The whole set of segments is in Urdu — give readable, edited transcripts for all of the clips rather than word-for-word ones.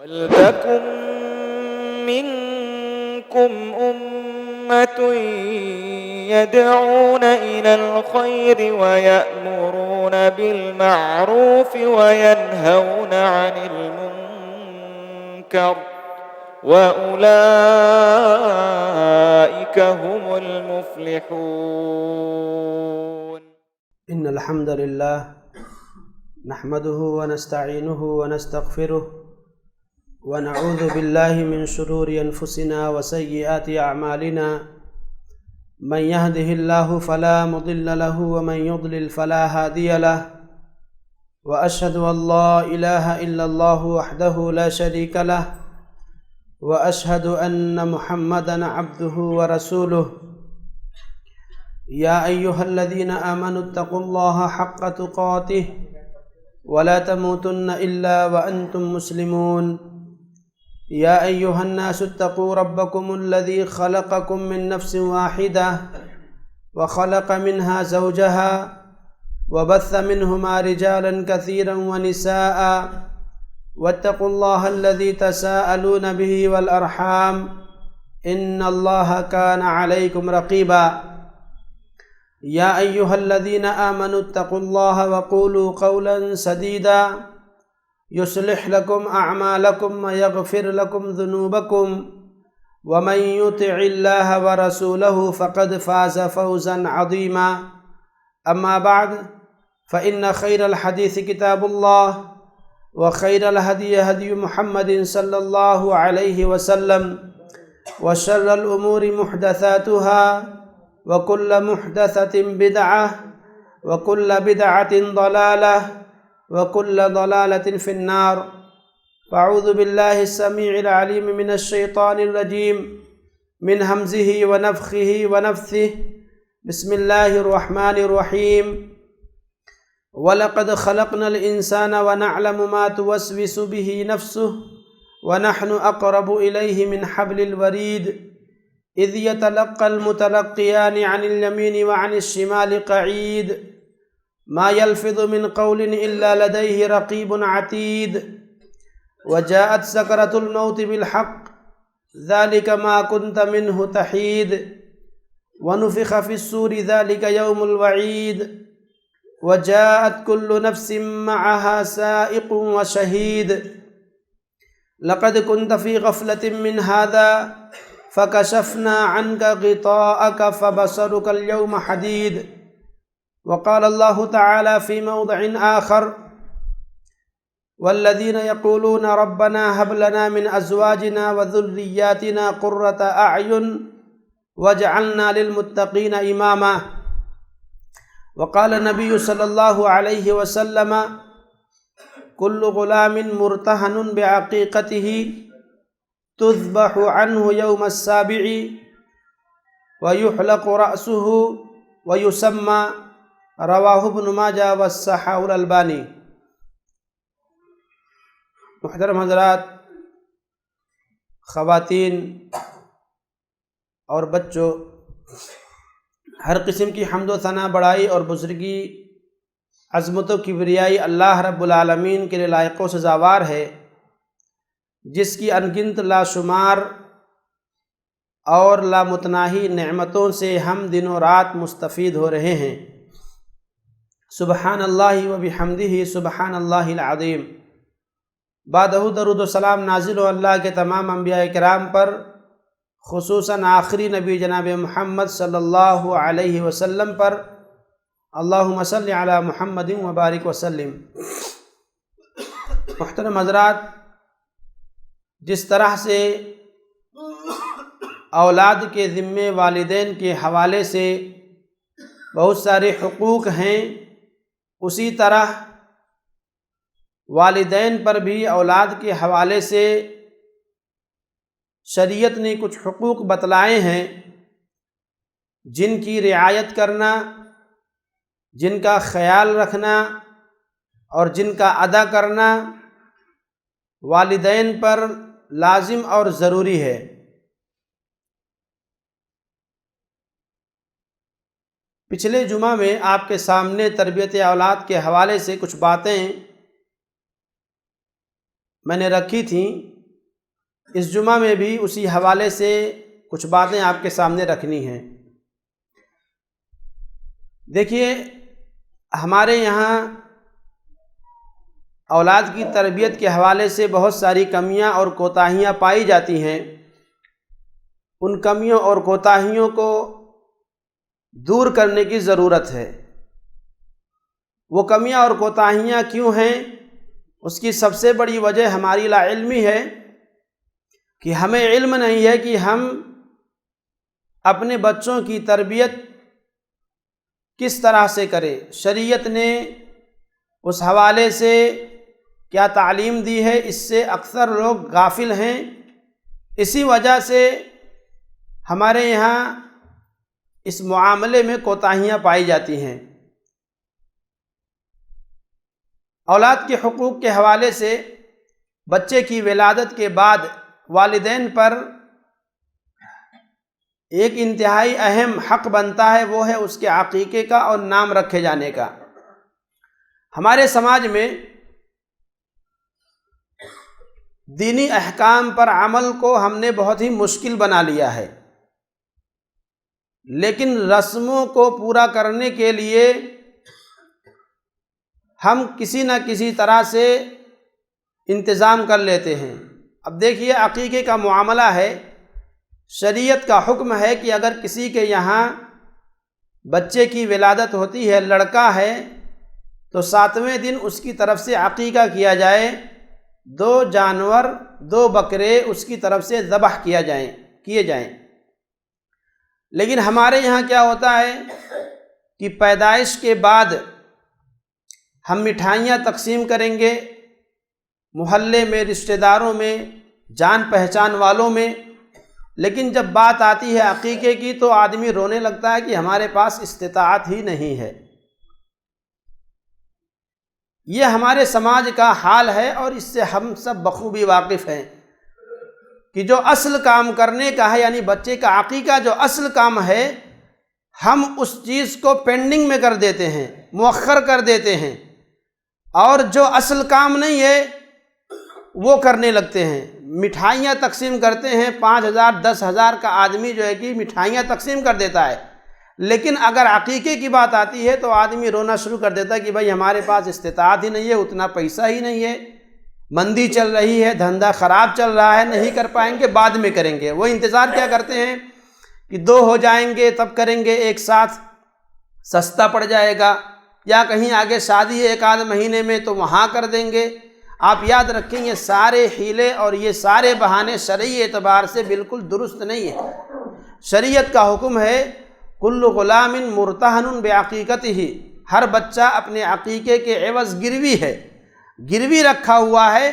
وَلْتَكُن مِّنكُمْ أُمَّةٌ يَدْعُونَ إِلَى الْخَيْرِ وَيَأْمُرُونَ بِالْمَعْرُوفِ وَيَنْهَوْنَ عَنِ الْمُنكَرِ وَأُولَئِكَ هُمُ الْمُفْلِحُونَ. إن الحمد لله نحمده ونستعينه ونستغفره ونعوذ بالله من شرور أنفسنا وسيئات أعمالنا من يهده الله فلا مضل له ومن يضلل فلا هادي له وأشهد أن لا إله إلا الله وحده لا شريك له وأشهد أن محمدًا عبده ورسوله. يا أيها الذين آمنوا اتقوا الله حق تقاته ولا تموتن إلا وأنتم مسلمون. يا أيها الناس اتقوا ربكم الذي خلقكم من نفس واحدة وخلق منها زوجها وبث منهما رجالا كثيرا ونساء واتقوا الله الذي تساءلون به والأرحام إن الله كان عليكم رقيبا. يا أيها الذين آمنوا اتقوا الله وقولوا قولا سديدا يصلح لكم أعمالكم ويغفر لكم ذنوبكم ومن يطع الله ورسوله فقد فاز فوزا عظيما. أما بعد فإن خير الحديث كتاب الله وخير الهدي هدي محمد صلى الله عليه وسلم وشر الأمور محدثاتها وكل محدثة بدعة وكل بدعة ضلالة وكل ضلالة في النار. فأعوذ بالله السميع العليم من الشيطان الرجيم من همزه ونفخه ونفثه. بسم الله الرحمن الرحيم. وَلَقَدْ خَلَقْنَا الْإِنسَانَ وَنَعْلَمُ مَا تُوَسْوِسُ بِهِ نَفْسُهُ وَنَحْنُ أَقْرَبُ إِلَيْهِ مِنْ حَبْلِ الْوَرِيدِ إِذْ يَتَلَقَّى الْمُتَلَقِّيَانِ عَنِ الْيَمِينِ وَعَنِ الشِّمَالِ قَعِيدٌ مَا يَلْفِظُ مِنْ قَوْلٍ إِلَّا لَدَيْهِ رَقِيبٌ عَتِيدٌ. وَجَاءَتْ سَكْرَةُ الْمَوْتِ بِالْحَقِّ ذَلِكَ مَا كُنْتَ مِنْهُ تَحِيدُ وَنُفِخَ فِي الصُّورِ ذَلِكَ يَوْمُ الْوَعِيدِ وَجَاءَتْ كُلُّ نَفْسٍ مَعَهَا سَائِقٌ وَشَهِيدٌ. لَقَدْ كُنْتَ فِي غَفْلَةٍ مِّنْ هَذَا فَكَشَفْنَا عَنْكَ غِطَاءَكَ فَبَصَرُكَ الْيَوْمَ حَدِيدٌ. وقال الله تعالى في موضع آخر والذين يقولون ربنا هب لنا من أزواجنا وذرياتنا قرة أعين واجعلنا للمتقين إماما. وقال النبي صلى الله عليه وسلم كل غلام مرتهن بعقيقته تذبح عنه يوم السابع ويحلق رأسه ويسمى. رواہ ابن ماجہ والصحاح الالبانی. محترم حضرات، خواتین اور بچوں، ہر قسم کی حمد و ثنا، بڑائی اور بزرگی، عظمت و کبریائی اللہ رب العالمین کے لیے لائق و سزاوار ہے، جس کی انگنت لاشمار اور لامتناہی نعمتوں سے ہم دن و رات مستفید ہو رہے ہیں. سبحان اللہ و بحمدہ سبحان اللہ العظیم. بعدہ درود و سلام نازل ہو اللہ کے تمام انبیاء کرام پر، خصوصاً آخری نبی جناب محمد صلی اللہ علیہ وسلم پر. اللہم صلی علی محمد وبارک وسلم. محترم حضرات، جس طرح سے اولاد کے ذمے والدین کے حوالے سے بہت سارے حقوق ہیں، اسی طرح والدین پر بھی اولاد کے حوالے سے شریعت نے کچھ حقوق بتلائے ہیں، جن کی رعایت کرنا، جن کا خیال رکھنا اور جن کا ادا کرنا والدین پر لازم اور ضروری ہے. پچھلے جمعہ میں آپ کے سامنے تربیت اولاد کے حوالے سے کچھ باتیں میں نے رکھی تھیں. اس جمعہ میں بھی اسی حوالے سے کچھ باتیں آپ کے سامنے رکھنی ہیں۔ دیکھیے، ہمارے یہاں اولاد کی تربیت کے حوالے سے بہت ساری کمیاں اور کوتاہیاں پائی جاتی ہیں۔ ان کمیوں اور کوتاہیوں کو دور کرنے کی ضرورت ہے۔ وہ کمیاں اور کوتاہیاں کیوں ہیں؟ اس کی سب سے بڑی وجہ ہماری لا علمی ہے کہ ہمیں علم نہیں ہے کہ ہم اپنے بچوں کی تربیت کس طرح سے کریں۔ شریعت نے اس حوالے سے کیا تعلیم دی ہے، اس سے اکثر لوگ غافل ہیں۔ اسی وجہ سے ہمارے یہاں اس معاملے میں کوتاہیاں پائی جاتی ہیں۔ اولاد کے حقوق کے حوالے سے بچے کی ولادت کے بعد والدین پر ایک انتہائی اہم حق بنتا ہے، وہ ہے اس کے عقیقے کا اور نام رکھے جانے کا۔ ہمارے سماج میں دینی احکام پر عمل کو ہم نے بہت ہی مشکل بنا لیا ہے، لیکن رسموں کو پورا کرنے کے لیے ہم کسی نہ کسی طرح سے انتظام کر لیتے ہیں۔ اب دیکھیے، عقیقے کا معاملہ ہے، شریعت کا حکم ہے کہ اگر کسی کے یہاں بچے کی ولادت ہوتی ہے، لڑکا ہے، تو 7ویں دن اس کی طرف سے عقیقہ کیا جائے، 2 جانور 2 بکرے اس کی طرف سے ذبح کیے جائیں۔ لیکن ہمارے یہاں کیا ہوتا ہے کہ پیدائش کے بعد ہم مٹھائیاں تقسیم کریں گے، محلے میں، رشتہ داروں میں، جان پہچان والوں میں، لیکن جب بات آتی ہے عقیقے کی تو آدمی رونے لگتا ہے کہ ہمارے پاس استطاعت ہی نہیں ہے۔ یہ ہمارے سماج کا حال ہے، اور اس سے ہم سب بخوبی واقف ہیں کہ جو اصل کام کرنے کا ہے، یعنی بچے کا عقیقہ جو اصل کام ہے، ہم اس چیز کو پینڈنگ میں کر دیتے ہیں، مؤخر کر دیتے ہیں، اور جو اصل کام نہیں ہے وہ کرنے لگتے ہیں۔ مٹھائیاں تقسیم کرتے ہیں، 5,000 10,000 کا آدمی جو ہے کہ مٹھائیاں تقسیم کر دیتا ہے، لیکن اگر عقیقے کی بات آتی ہے تو آدمی رونا شروع کر دیتا ہے کہ بھائی ہمارے پاس استطاعت ہی نہیں ہے، اتنا پیسہ ہی نہیں ہے، مندی چل رہی ہے، دھندا خراب چل رہا ہے، نہیں کر پائیں گے، بعد میں کریں گے۔ وہ انتظار کیا کرتے ہیں کہ 2 ہو جائیں گے تب کریں گے، ایک ساتھ سستا پڑ جائے گا، یا کہیں آگے شادی ہے 1 آدھ مہینے میں تو وہاں کر دیں گے۔ آپ یاد رکھیں، یہ سارے حیلے اور یہ سارے بہانے شرعی اعتبار سے بالکل درست نہیں ہیں۔ شریعت کا حکم ہے کل غلام مرتہن بعقیقتہ، ہر بچہ اپنے عقیقے کے عوض گروی ہے، گروی رکھا ہوا ہے۔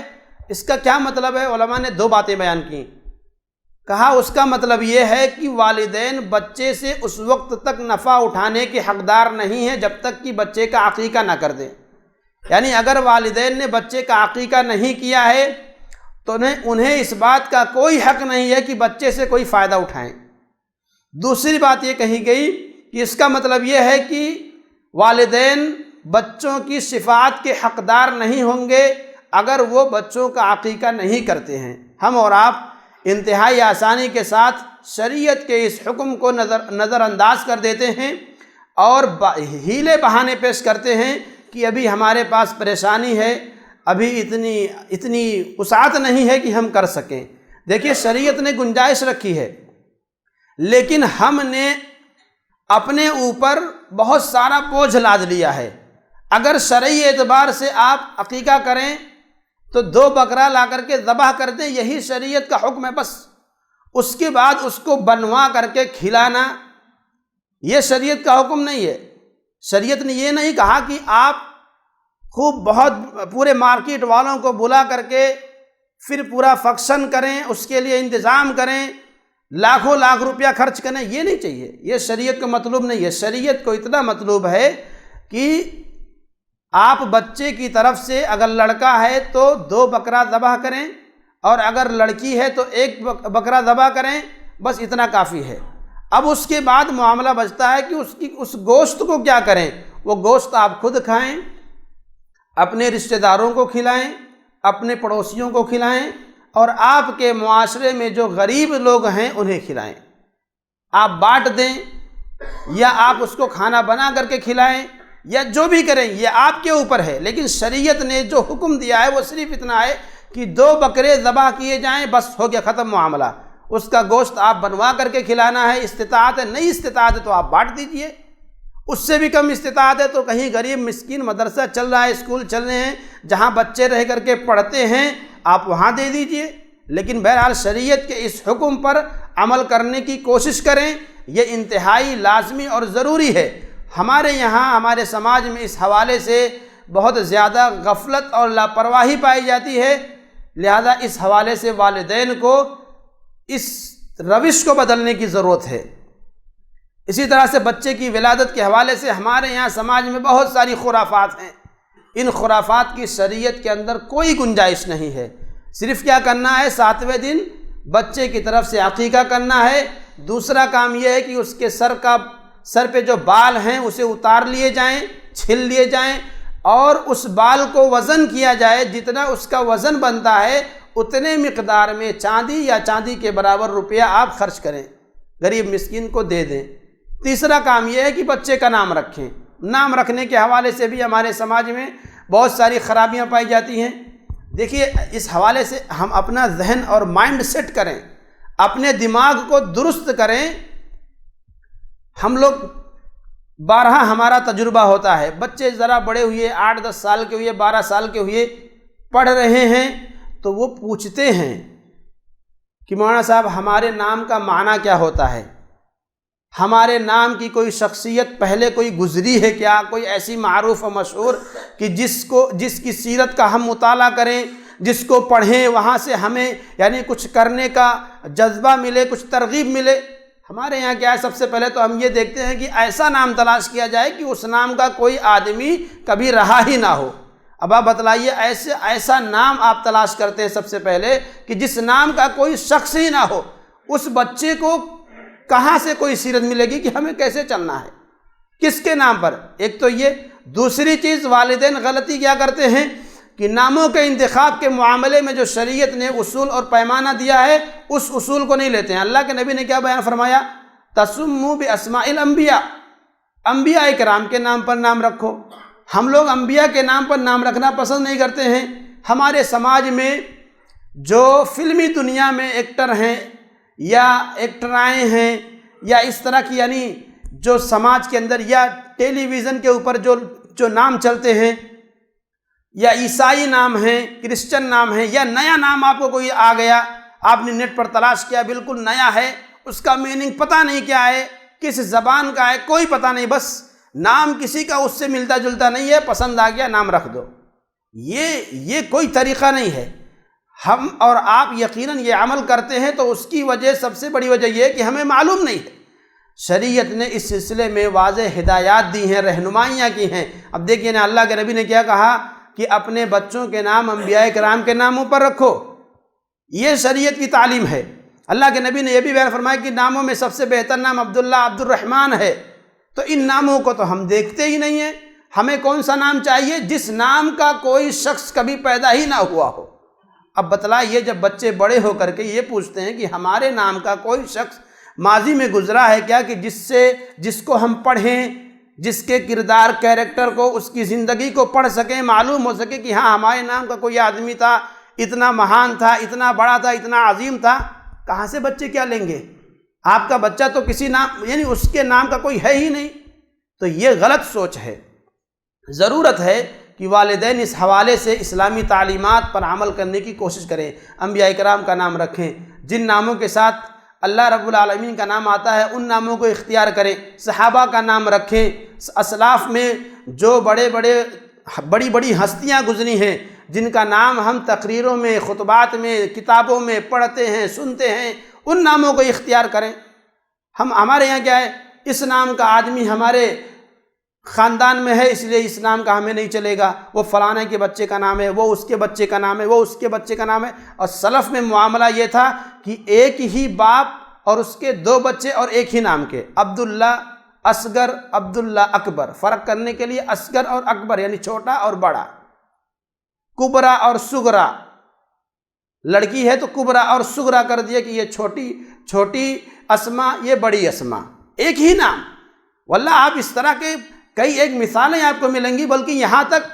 اس کا کیا مطلب ہے؟ علماء نے 2 باتیں بیان کی۔ کہا اس کا مطلب یہ ہے کہ والدین بچے سے اس وقت تک نفع اٹھانے کے حقدار نہیں ہیں جب تک کہ بچے کا عقیقہ نہ کر دیں۔ یعنی اگر والدین نے بچے کا عقیقہ نہیں کیا ہے تو انہیں اس بات کا کوئی حق نہیں ہے کہ بچے سے کوئی فائدہ اٹھائیں۔ دوسری بات یہ کہی گئی کہ اس کا مطلب یہ ہے کہ والدین بچوں کی شفاعت کے حقدار نہیں ہوں گے اگر وہ بچوں کا عقیقہ نہیں کرتے ہیں۔ ہم اور آپ انتہائی آسانی کے ساتھ شریعت کے اس حکم کو نظر انداز کر دیتے ہیں اور ہیلے بہانے پیش کرتے ہیں کہ ابھی ہمارے پاس پریشانی ہے، ابھی اتنی وسعت نہیں ہے کہ ہم کر سکیں۔ دیکھیے، شریعت نے گنجائش رکھی ہے، لیکن ہم نے اپنے اوپر بہت سارا بوجھ لاد لیا ہے۔ اگر شرعی اعتبار سے آپ عقیقہ کریں تو 2 بکرا لا کر کے ذبح کر دیں، یہی شریعت کا حکم ہے بس۔ اس کے بعد اس کو بنوا کر کے کھلانا یہ شریعت کا حکم نہیں ہے۔ شریعت نے یہ نہیں کہا کہ آپ خوب بہت پورے مارکیٹ والوں کو بلا کر کے پھر پورا فنکشن کریں، اس کے لیے انتظام کریں، لاکھوں لاکھ روپیہ خرچ کریں، یہ نہیں چاہیے، یہ شریعت کا مطلوب نہیں ہے۔ شریعت کو اتنا مطلوب ہے کہ آپ بچے کی طرف سے اگر لڑکا ہے تو 2 بکرا ذبح کریں، اور اگر لڑکی ہے تو 1 بکرا ذبح کریں، بس اتنا کافی ہے۔ اب اس کے بعد معاملہ بچتا ہے کہ اس گوشت کو کیا کریں۔ وہ گوشت آپ خود کھائیں، اپنے رشتہ داروں کو کھلائیں، اپنے پڑوسیوں کو کھلائیں، اور آپ کے معاشرے میں جو غریب لوگ ہیں انہیں کھلائیں۔ آپ بانٹ دیں یا آپ اس کو کھانا بنا کر کے کھلائیں یا جو بھی کریں، یہ آپ کے اوپر ہے، لیکن شریعت نے جو حکم دیا ہے وہ صرف اتنا ہے کہ 2 بکرے ذبح کیے جائیں، بس ہو گیا، ختم معاملہ۔ اس کا گوشت آپ بنوا کر کے کھلانا ہے، استطاعت ہے، نہیں استطاعت ہے تو آپ بانٹ دیجئے۔ اس سے بھی کم استطاعت ہے تو کہیں غریب مسکین مدرسہ چل رہا ہے، اسکول چل رہے ہیں جہاں بچے رہ کر کے پڑھتے ہیں، آپ وہاں دے دیجئے۔ لیکن بہرحال شریعت کے اس حکم پر عمل کرنے کی کوشش کریں، یہ انتہائی لازمی اور ضروری ہے۔ ہمارے یہاں ہمارے سماج میں اس حوالے سے بہت زیادہ غفلت اور لاپرواہی پائی جاتی ہے، لہذا اس حوالے سے والدین کو اس روش کو بدلنے کی ضرورت ہے۔ اسی طرح سے بچے کی ولادت کے حوالے سے ہمارے یہاں سماج میں بہت ساری خرافات ہیں، ان خرافات کی شریعت کے اندر کوئی گنجائش نہیں ہے۔ صرف کیا کرنا ہے، 7ویں دن بچے کی طرف سے عقیقہ کرنا ہے۔ دوسرا کام یہ ہے کہ اس کے سر پہ جو بال ہیں اسے اتار لیے جائیں، چھل لیے جائیں، اور اس بال کو وزن کیا جائے، جتنا اس کا وزن بنتا ہے اتنے مقدار میں چاندی یا چاندی کے برابر روپیہ آپ خرچ کریں، غریب مسکین کو دے دیں۔ تیسرا کام یہ ہے کہ بچے کا نام رکھیں۔ نام رکھنے کے حوالے سے بھی ہمارے سماج میں بہت ساری خرابیاں پائی جاتی ہیں۔ دیکھیے، اس حوالے سے ہم اپنا ذہن اور مائنڈ سیٹ کریں، اپنے دماغ کو درست کریں۔ ہم لوگ بارہا ہمارا تجربہ ہوتا ہے، بچے ذرا بڑے ہوئے، 8-10 سال کے ہوئے، 12 سال کے ہوئے، پڑھ رہے ہیں تو وہ پوچھتے ہیں کہ مولانا صاحب ہمارے نام کا معنی کیا ہوتا ہے؟ ہمارے نام کی کوئی شخصیت پہلے کوئی گزری ہے کیا؟ کوئی ایسی معروف و مشہور کہ جس کی سیرت کا ہم مطالعہ کریں، جس کو پڑھیں، وہاں سے ہمیں یعنی کچھ کرنے کا جذبہ ملے، کچھ ترغیب ملے۔ ہمارے یہاں کیا ہے، سب سے پہلے تو ہم یہ دیکھتے ہیں کہ ایسا نام تلاش کیا جائے کہ اس نام کا کوئی آدمی کبھی رہا ہی نہ ہو۔ اب آپ بتلائیے، ایسا نام آپ تلاش کرتے ہیں سب سے پہلے کہ جس نام کا کوئی شخص ہی نہ ہو۔ اس بچے کو کہاں سے کوئی سیرت ملے گی کہ ہمیں کیسے چلنا ہے، کس کے نام پر؟ ایک تو یہ۔ دوسری چیز، والدین غلطی کیا کرتے ہیں کہ ناموں کے انتخاب کے معاملے میں جو شریعت نے اصول اور پیمانہ دیا ہے اس اصول کو نہیں لیتے ہیں۔ اللہ کے نبی نے کیا بیان فرمایا؟ تسموا باسماء الانبیاء، انبیاء کرام کے نام پر نام رکھو۔ ہم لوگ انبیاء کے نام پر نام رکھنا پسند نہیں کرتے ہیں۔ ہمارے سماج میں جو فلمی دنیا میں ایکٹر ہیں یا ایکٹرائیں ہیں یا اس طرح کی یعنی جو سماج کے اندر یا ٹیلی ویژن کے اوپر جو نام چلتے ہیں، یا عیسائی نام ہیں، کرسچن نام ہیں، یا نیا نام آپ کو کوئی آ گیا، آپ نے نیٹ پر تلاش کیا، بالکل نیا ہے، اس کا میننگ پتہ نہیں کیا ہے، کس زبان کا ہے، کوئی پتہ نہیں، بس نام کسی کا اس سے ملتا جلتا نہیں ہے، پسند آ گیا نام رکھ دو۔ یہ کوئی طریقہ نہیں ہے۔ ہم اور آپ یقیناً یہ عمل کرتے ہیں تو اس کی وجہ، سب سے بڑی وجہ یہ ہے کہ ہمیں معلوم نہیں ہے۔ شریعت نے اس سلسلے میں واضح ہدایات دی ہیں، رہنمائیاں کی ہیں۔ اب دیکھیے نا، اللہ کے نبی نے کیا کہا کہ اپنے بچوں کے نام انبیاء کرام کے ناموں پر رکھو، یہ شریعت کی تعلیم ہے۔ اللہ کے نبی نے یہ بھی بیان فرمایا کہ ناموں میں سب سے بہتر نام عبداللہ، عبد الرحمن ہے۔ تو ان ناموں کو تو ہم دیکھتے ہی نہیں ہیں۔ ہمیں کون سا نام چاہیے؟ جس نام کا کوئی شخص کبھی پیدا ہی نہ ہوا ہو۔ اب بتلائیے، جب بچے بڑے ہو کر کے یہ پوچھتے ہیں کہ ہمارے نام کا کوئی شخص ماضی میں گزرا ہے کیا کہ جس کو ہم پڑھیں، جس کے کردار، کیریکٹر کو، اس کی زندگی کو پڑھ سکیں، معلوم ہو سکے کہ ہاں ہمارے نام کا کوئی آدمی تھا، اتنا مہان تھا، اتنا بڑا تھا، اتنا عظیم تھا، کہاں سے بچے کیا لیں گے؟ آپ کا بچہ تو کسی نام یعنی اس کے نام کا کوئی ہے ہی نہیں۔ تو یہ غلط سوچ ہے۔ ضرورت ہے کہ والدین اس حوالے سے اسلامی تعلیمات پر عمل کرنے کی کوشش کریں، انبیاء کرام کا نام رکھیں، جن ناموں کے ساتھ اللہ رب العالمین کا نام آتا ہے ان ناموں کو اختیار کریں، صحابہ کا نام رکھیں، اسلاف میں جو بڑی بڑی ہستیاں گزری ہیں جن کا نام ہم تقریروں میں، خطبات میں، کتابوں میں پڑھتے ہیں، سنتے ہیں، ان ناموں کو اختیار کریں۔ ہمارے یہاں کیا ہے، اس نام کا آدمی ہمارے خاندان میں ہے اس لیے اس نام کا ہمیں نہیں چلے گا، وہ فلانے کے بچے کا نام ہے، وہ اس کے بچے کا نام ہے، وہ اس کے بچے کا نام ہے۔ اور سلف میں معاملہ یہ تھا کہ ایک ہی باپ اور اس کے 2 بچے اور ایک ہی نام کے، عبداللہ اصغر، عبداللہ اکبر، فرق کرنے کے لیے اصغر اور اکبر یعنی چھوٹا اور بڑا، کبرا اور صغرا، لڑکی ہے تو کبرا اور سغرا کر دیا کہ یہ چھوٹی اسما، یہ بڑی اسما، ایک ہی نام۔ واللہ آپ اس طرح کے کئی ایک مثالیں آپ کو ملیں گی، بلکہ یہاں تک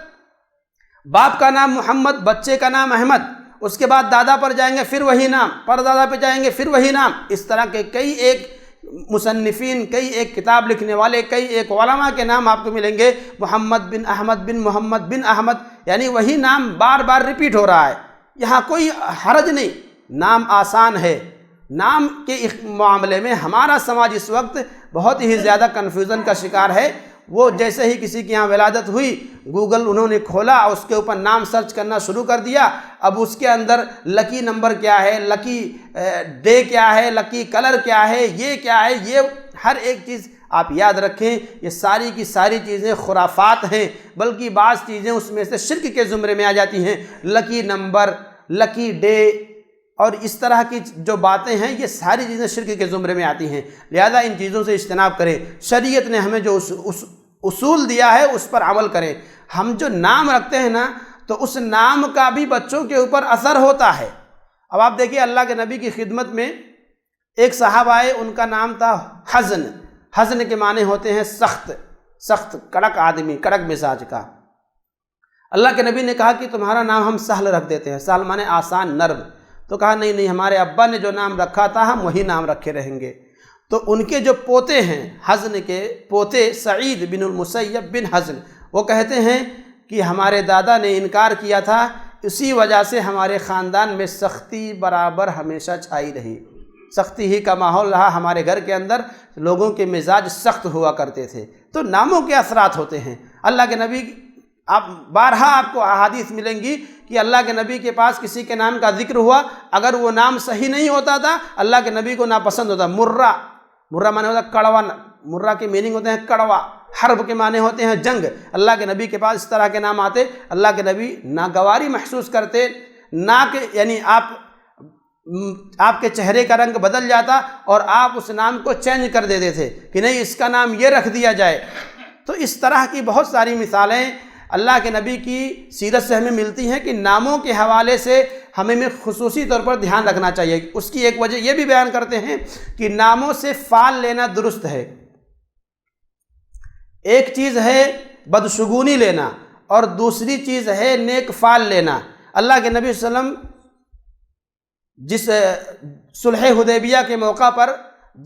باپ کا نام محمد، بچے کا نام احمد، اس کے بعد دادا پر جائیں گے پھر وہی نام، پر دادا پہ جائیں گے پھر وہی نام۔ اس طرح کے کئی ایک مصنفین، کئی ایک کتاب لکھنے والے، کئی ایک علماء کے نام آپ کو ملیں گے، محمد بن احمد بن محمد بن احمد، یعنی وہی نام بار بار ریپیٹ ہو رہا ہے۔ یہاں کوئی حرج نہیں، نام آسان ہے۔ نام کے معاملے میں ہمارا سماج اس وقت بہت ہی زیادہ کنفیوژن کا شکار ہے۔ وہ جیسے ہی کسی کی یہاں ولادت ہوئی، گوگل انہوں نے کھولا، اس کے اوپر نام سرچ کرنا شروع کر دیا۔ اب اس کے اندر لکی نمبر کیا ہے، لکی ڈے کیا ہے، لکی کلر کیا ہے، یہ کیا ہے، یہ ہر ایک چیز آپ یاد رکھیں، یہ ساری کی ساری چیزیں خرافات ہیں، بلکہ بعض چیزیں اس میں سے شرک کے زمرے میں آ جاتی ہیں۔ لکی نمبر، لکی ڈے اور اس طرح کی جو باتیں ہیں، یہ ساری چیزیں شرک کے زمرے میں آتی ہیں، لہذا ان چیزوں سے اجتناب کریں۔ شریعت نے ہمیں جو اصول دیا ہے اس پر عمل کریں۔ ہم جو نام رکھتے ہیں نا، تو اس نام کا بھی بچوں کے اوپر اثر ہوتا ہے۔ اب آپ دیکھیے اللہ کے نبی کی خدمت میں ایک صاحب آئے، ان کا نام تھا حزن۔ حزن کے معنی ہوتے ہیں سخت، کڑک آدمی، کڑک مزاج کا۔ اللہ کے نبی نے کہا کہ تمہارا نام ہم سہل رکھ دیتے ہیں، سہل معنی آسان، نرم۔ تو کہا نہیں، ہمارے ابا نے جو نام رکھا تھا ہم وہی نام رکھے رہیں گے۔ تو ان کے جو پوتے ہیں، حزن کے پوتے سعید بن المسیب بن حزن، وہ کہتے ہیں کہ ہمارے دادا نے انکار کیا تھا، اسی وجہ سے ہمارے خاندان میں سختی برابر ہمیشہ چھائی رہی، سختی ہی کا ماحول رہا ہمارے گھر کے اندر، لوگوں کے مزاج سخت ہوا کرتے تھے۔ تو ناموں کے اثرات ہوتے ہیں۔ اللہ کے نبی، آپ بارہا آپ کو احادیث ملیں گی کہ اللہ کے نبی کے پاس کسی کے نام کا ذکر ہوا، اگر وہ نام صحیح نہیں ہوتا تھا اللہ کے نبی کو ناپسند ہوتا۔ مرہ معنی ہوتا ہے کڑوا، مرہ کے میننگ ہوتے ہیں کڑوا، حرب کے معنی ہوتے ہیں جنگ۔ اللہ کے نبی کے پاس اس طرح کے نام آتے، اللہ کے نبی ناگواری محسوس کرتے، یعنی آپ کے چہرے کا رنگ بدل جاتا اور آپ اس نام کو چینج کر دیتے تھے کہ نہیں اس کا نام یہ رکھ دیا جائے۔ تو اس طرح کی بہت ساری مثالیں اللہ کے نبی کی سیرت سے ہمیں ملتی ہیں کہ ناموں کے حوالے سے ہمیں خصوصی طور پر دھیان رکھنا چاہیے۔ اس کی ایک وجہ یہ بھی بیان کرتے ہیں کہ ناموں سے فال لینا درست ہے۔ ایک چیز ہے بدشگونی لینا اور دوسری چیز ہے نیک فال لینا۔ اللہ کے نبی صلی اللہ علیہ وسلم جس صلح حدیبیہ کے موقع پر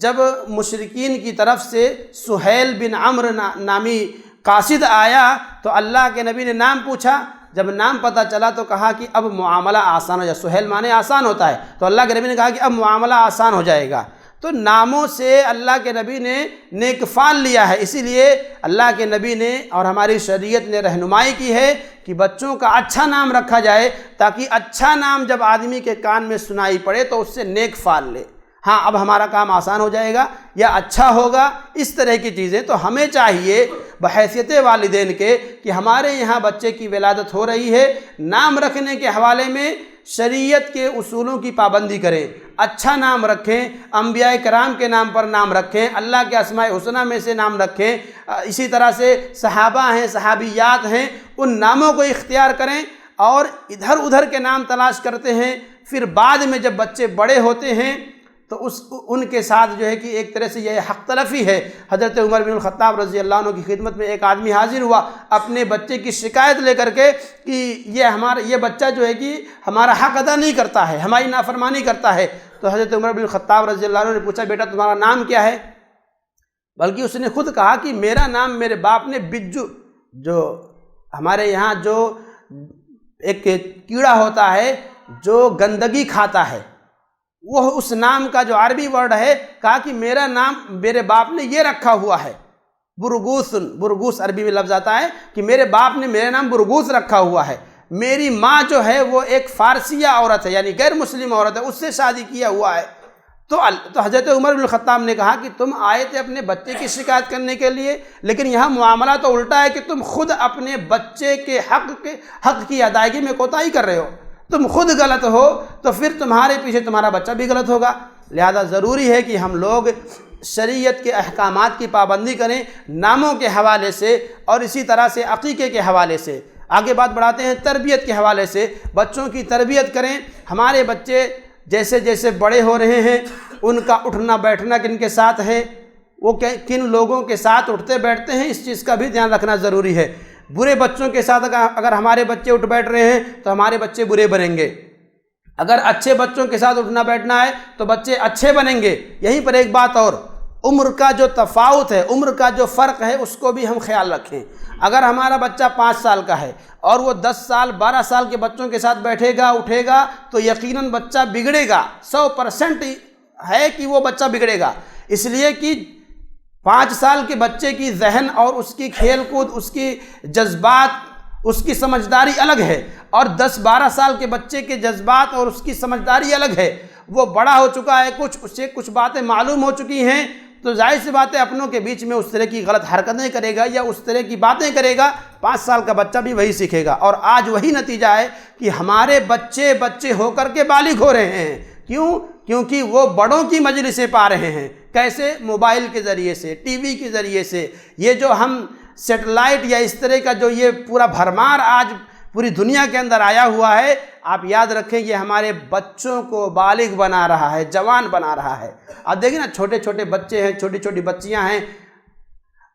جب مشرکین کی طرف سے سہیل بن عمرو نامی قاصد آیا تو اللہ کے نبی نے نام پوچھا، جب نام پتہ چلا تو کہا کہ اب معاملہ آسان ہو جائے۔ سہیل معنی آسان ہوتا ہے، تو اللہ کے نبی نے کہا کہ اب معاملہ آسان ہو جائے گا۔ تو ناموں سے اللہ کے نبی نے نیک فال لیا ہے، اسی لیے اللہ کے نبی نے اور ہماری شریعت نے رہنمائی کی ہے کہ بچوں کا اچھا نام رکھا جائے، تاکہ اچھا نام جب آدمی کے کان میں سنائی پڑے تو اس سے نیک فال لے۔ ہاں اب ہمارا کام آسان ہو جائے گا یا اچھا ہوگا، اس طرح کی چیزیں۔ تو ہمیں چاہیے بحیثیت والدین کے کہ ہمارے یہاں بچے کی ولادت ہو رہی ہے، نام رکھنے کے حوالے میں شریعت کے اصولوں کی پابندی کریں، اچھا نام رکھیں، انبیاء کرام کے نام پر نام رکھیں، اللہ کے اسماء الحسنی میں سے نام رکھیں، اسی طرح سے صحابہ ہیں، صحابیات ہیں، ان ناموں کو اختیار کریں۔ اور ادھر ادھر کے نام تلاش کرتے ہیں، پھر بعد میں جب بچے بڑے ہوتے ہیں تو ان کے ساتھ جو ہے کہ ایک طرح سے یہ حق تلفی ہے۔ حضرت عمر بن الخطاب رضی اللہ عنہ کی خدمت میں ایک آدمی حاضر ہوا اپنے بچے کی شکایت لے کر کے کہ یہ بچہ جو ہے کہ ہمارا حق ادا نہیں کرتا ہے، ہماری نافرمانی کرتا ہے۔ تو حضرت عمر بن الخطاب رضی اللہ عنہ نے پوچھا بیٹا تمہارا نام کیا ہے؟ بلکہ اس نے خود کہا کہ میرا نام میرے باپ نے بجو، جو ہمارے یہاں جو ایک کیڑا ہوتا ہے جو گندگی کھاتا ہے، وہ اس نام کا جو عربی ورڈ ہے، کہا کہ میرا نام میرے باپ نے یہ رکھا ہوا ہے، برگوسن، برگوس عربی میں لفظ آتا ہے کہ میرے باپ نے میرا نام برگوس رکھا ہوا ہے۔ میری ماں جو ہے وہ ایک فارسیہ عورت ہے، یعنی غیر مسلم عورت ہے، اس سے شادی کیا ہوا ہے۔ تو حضرت عمر بن الخطاب نے کہا کہ تم آئے تھے اپنے بچے کی شکایت کرنے کے لیے، لیکن یہاں معاملہ تو الٹا ہے کہ تم خود اپنے بچے کے حق کی ادائیگی میں کوتاہی کر رہے ہو۔ تم خود غلط ہو تو پھر تمہارے پیچھے تمہارا بچہ بھی غلط ہوگا۔ لہذا ضروری ہے کہ ہم لوگ شریعت کے احکامات کی پابندی کریں، ناموں کے حوالے سے اور اسی طرح سے عقیقے کے حوالے سے۔ آگے بات بڑھاتے ہیں تربیت کے حوالے سے۔ بچوں کی تربیت کریں۔ ہمارے بچے جیسے جیسے بڑے ہو رہے ہیں ان کا اٹھنا بیٹھنا کن کے ساتھ ہے، وہ کن لوگوں کے ساتھ اٹھتے بیٹھتے ہیں، اس چیز کا بھی دھیان رکھنا ضروری ہے۔ برے بچوں کے ساتھ اگر ہمارے بچے اٹھ بیٹھ رہے ہیں تو ہمارے بچے برے بنیں گے، اگر اچھے بچوں کے ساتھ اٹھنا بیٹھنا ہے تو بچے اچھے بنیں گے۔ یہیں پر ایک بات اور، عمر کا جو تفاوت ہے، عمر کا جو فرق ہے، اس کو بھی ہم خیال رکھیں۔ اگر ہمارا بچہ 5 سال کا ہے اور وہ 10 سال 12 سال کے بچوں کے ساتھ بیٹھے گا اٹھے گا تو یقیناً بچہ بگڑے گا، 100% ہے کہ وہ بچہ بگڑے گا، اس لیے کہ 5 سال کے بچے کی ذہن اور اس کی کھیل کود، اس کی جذبات، اس کی سمجھداری الگ ہے، اور 10-12 سال کے بچے کے جذبات اور اس کی سمجھداری الگ ہے۔ وہ بڑا ہو چکا ہے، اسے کچھ باتیں معلوم ہو چکی ہیں، تو ظاہر سی بات ہے اپنوں کے بیچ میں اس طرح کی غلط حرکتیں کرے گا یا اس طرح کی باتیں کرے گا۔ 5 سال کا بچہ بھی وہی سیکھے گا، اور آج وہی نتیجہ ہے کہ ہمارے بچے ہو کر کے بالغ ہو رہے ہیں۔ کیونکہ وہ بڑوں کی مجلسیں پا رہے ہیں۔ کیسے؟ موبائل کے ذریعے سے، ٹی وی کے ذریعے سے۔ یہ جو ہم سیٹلائٹ یا اس طرح کا جو یہ پورا بھرمار آج پوری دنیا کے اندر آیا ہوا ہے، آپ یاد رکھیں یہ ہمارے بچوں کو بالغ بنا رہا ہے، جوان بنا رہا ہے۔ آپ دیکھیں نا، چھوٹے چھوٹے بچے ہیں، چھوٹی چھوٹی بچیاں ہیں،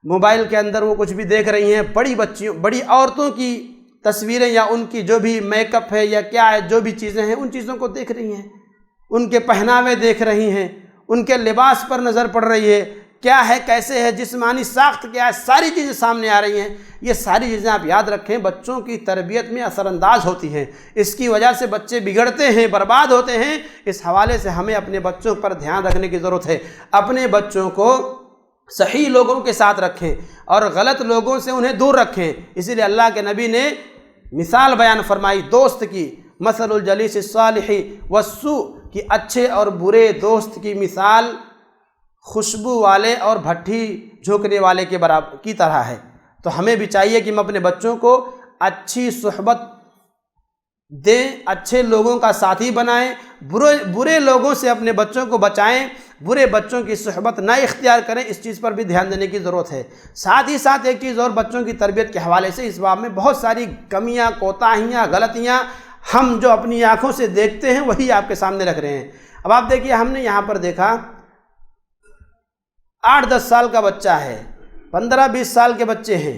موبائل کے اندر وہ کچھ بھی دیکھ رہی ہیں، بڑی عورتوں کی تصویریں یا ان کی جو بھی میک اپ ہے یا کیا ہے، جو بھی چیزیں ہیں ان چیزوں کو دیکھ رہی ہیں، ان کے پہناوے دیکھ رہی ہیں، ان کے لباس پر نظر پڑ رہی ہے، کیا ہے، کیسے ہے، جسمانی ساخت کیا ہے، ساری چیزیں سامنے آ رہی ہیں۔ یہ ساری چیزیں آپ یاد رکھیں بچوں کی تربیت میں اثر انداز ہوتی ہیں، اس کی وجہ سے بچے بگڑتے ہیں، برباد ہوتے ہیں۔ اس حوالے سے ہمیں اپنے بچوں پر دھیان رکھنے کی ضرورت ہے۔ اپنے بچوں کو صحیح لوگوں کے ساتھ رکھیں اور غلط لوگوں سے انہیں دور رکھیں۔ اسی لیے اللہ کے نبی نے مثال بیان فرمائی دوست کی، مثل الجلیس الصالح والسوء، کہ اچھے اور برے دوست کی مثال خوشبو والے اور بھٹی جھونکنے والے کے برابر کی طرح ہے۔ تو ہمیں بھی چاہیے کہ ہم اپنے بچوں کو اچھی صحبت دیں، اچھے لوگوں کا ساتھی بنائیں، برے لوگوں سے اپنے بچوں کو بچائیں، برے بچوں کی صحبت نہ اختیار کریں۔ اس چیز پر بھی دھیان دینے کی ضرورت ہے۔ ساتھ ہی ساتھ ایک چیز اور، بچوں کی تربیت کے حوالے سے اس باب میں بہت ساری کمیاں، کوتاہیاں، غلطیاں ہم جو اپنی آنکھوں سے دیکھتے ہیں وہی آپ کے سامنے رکھ رہے ہیں۔ اب آپ دیکھیے، ہم نے یہاں پر دیکھا 8-10 سال کا بچہ ہے، 15-20 سال کے بچے ہیں،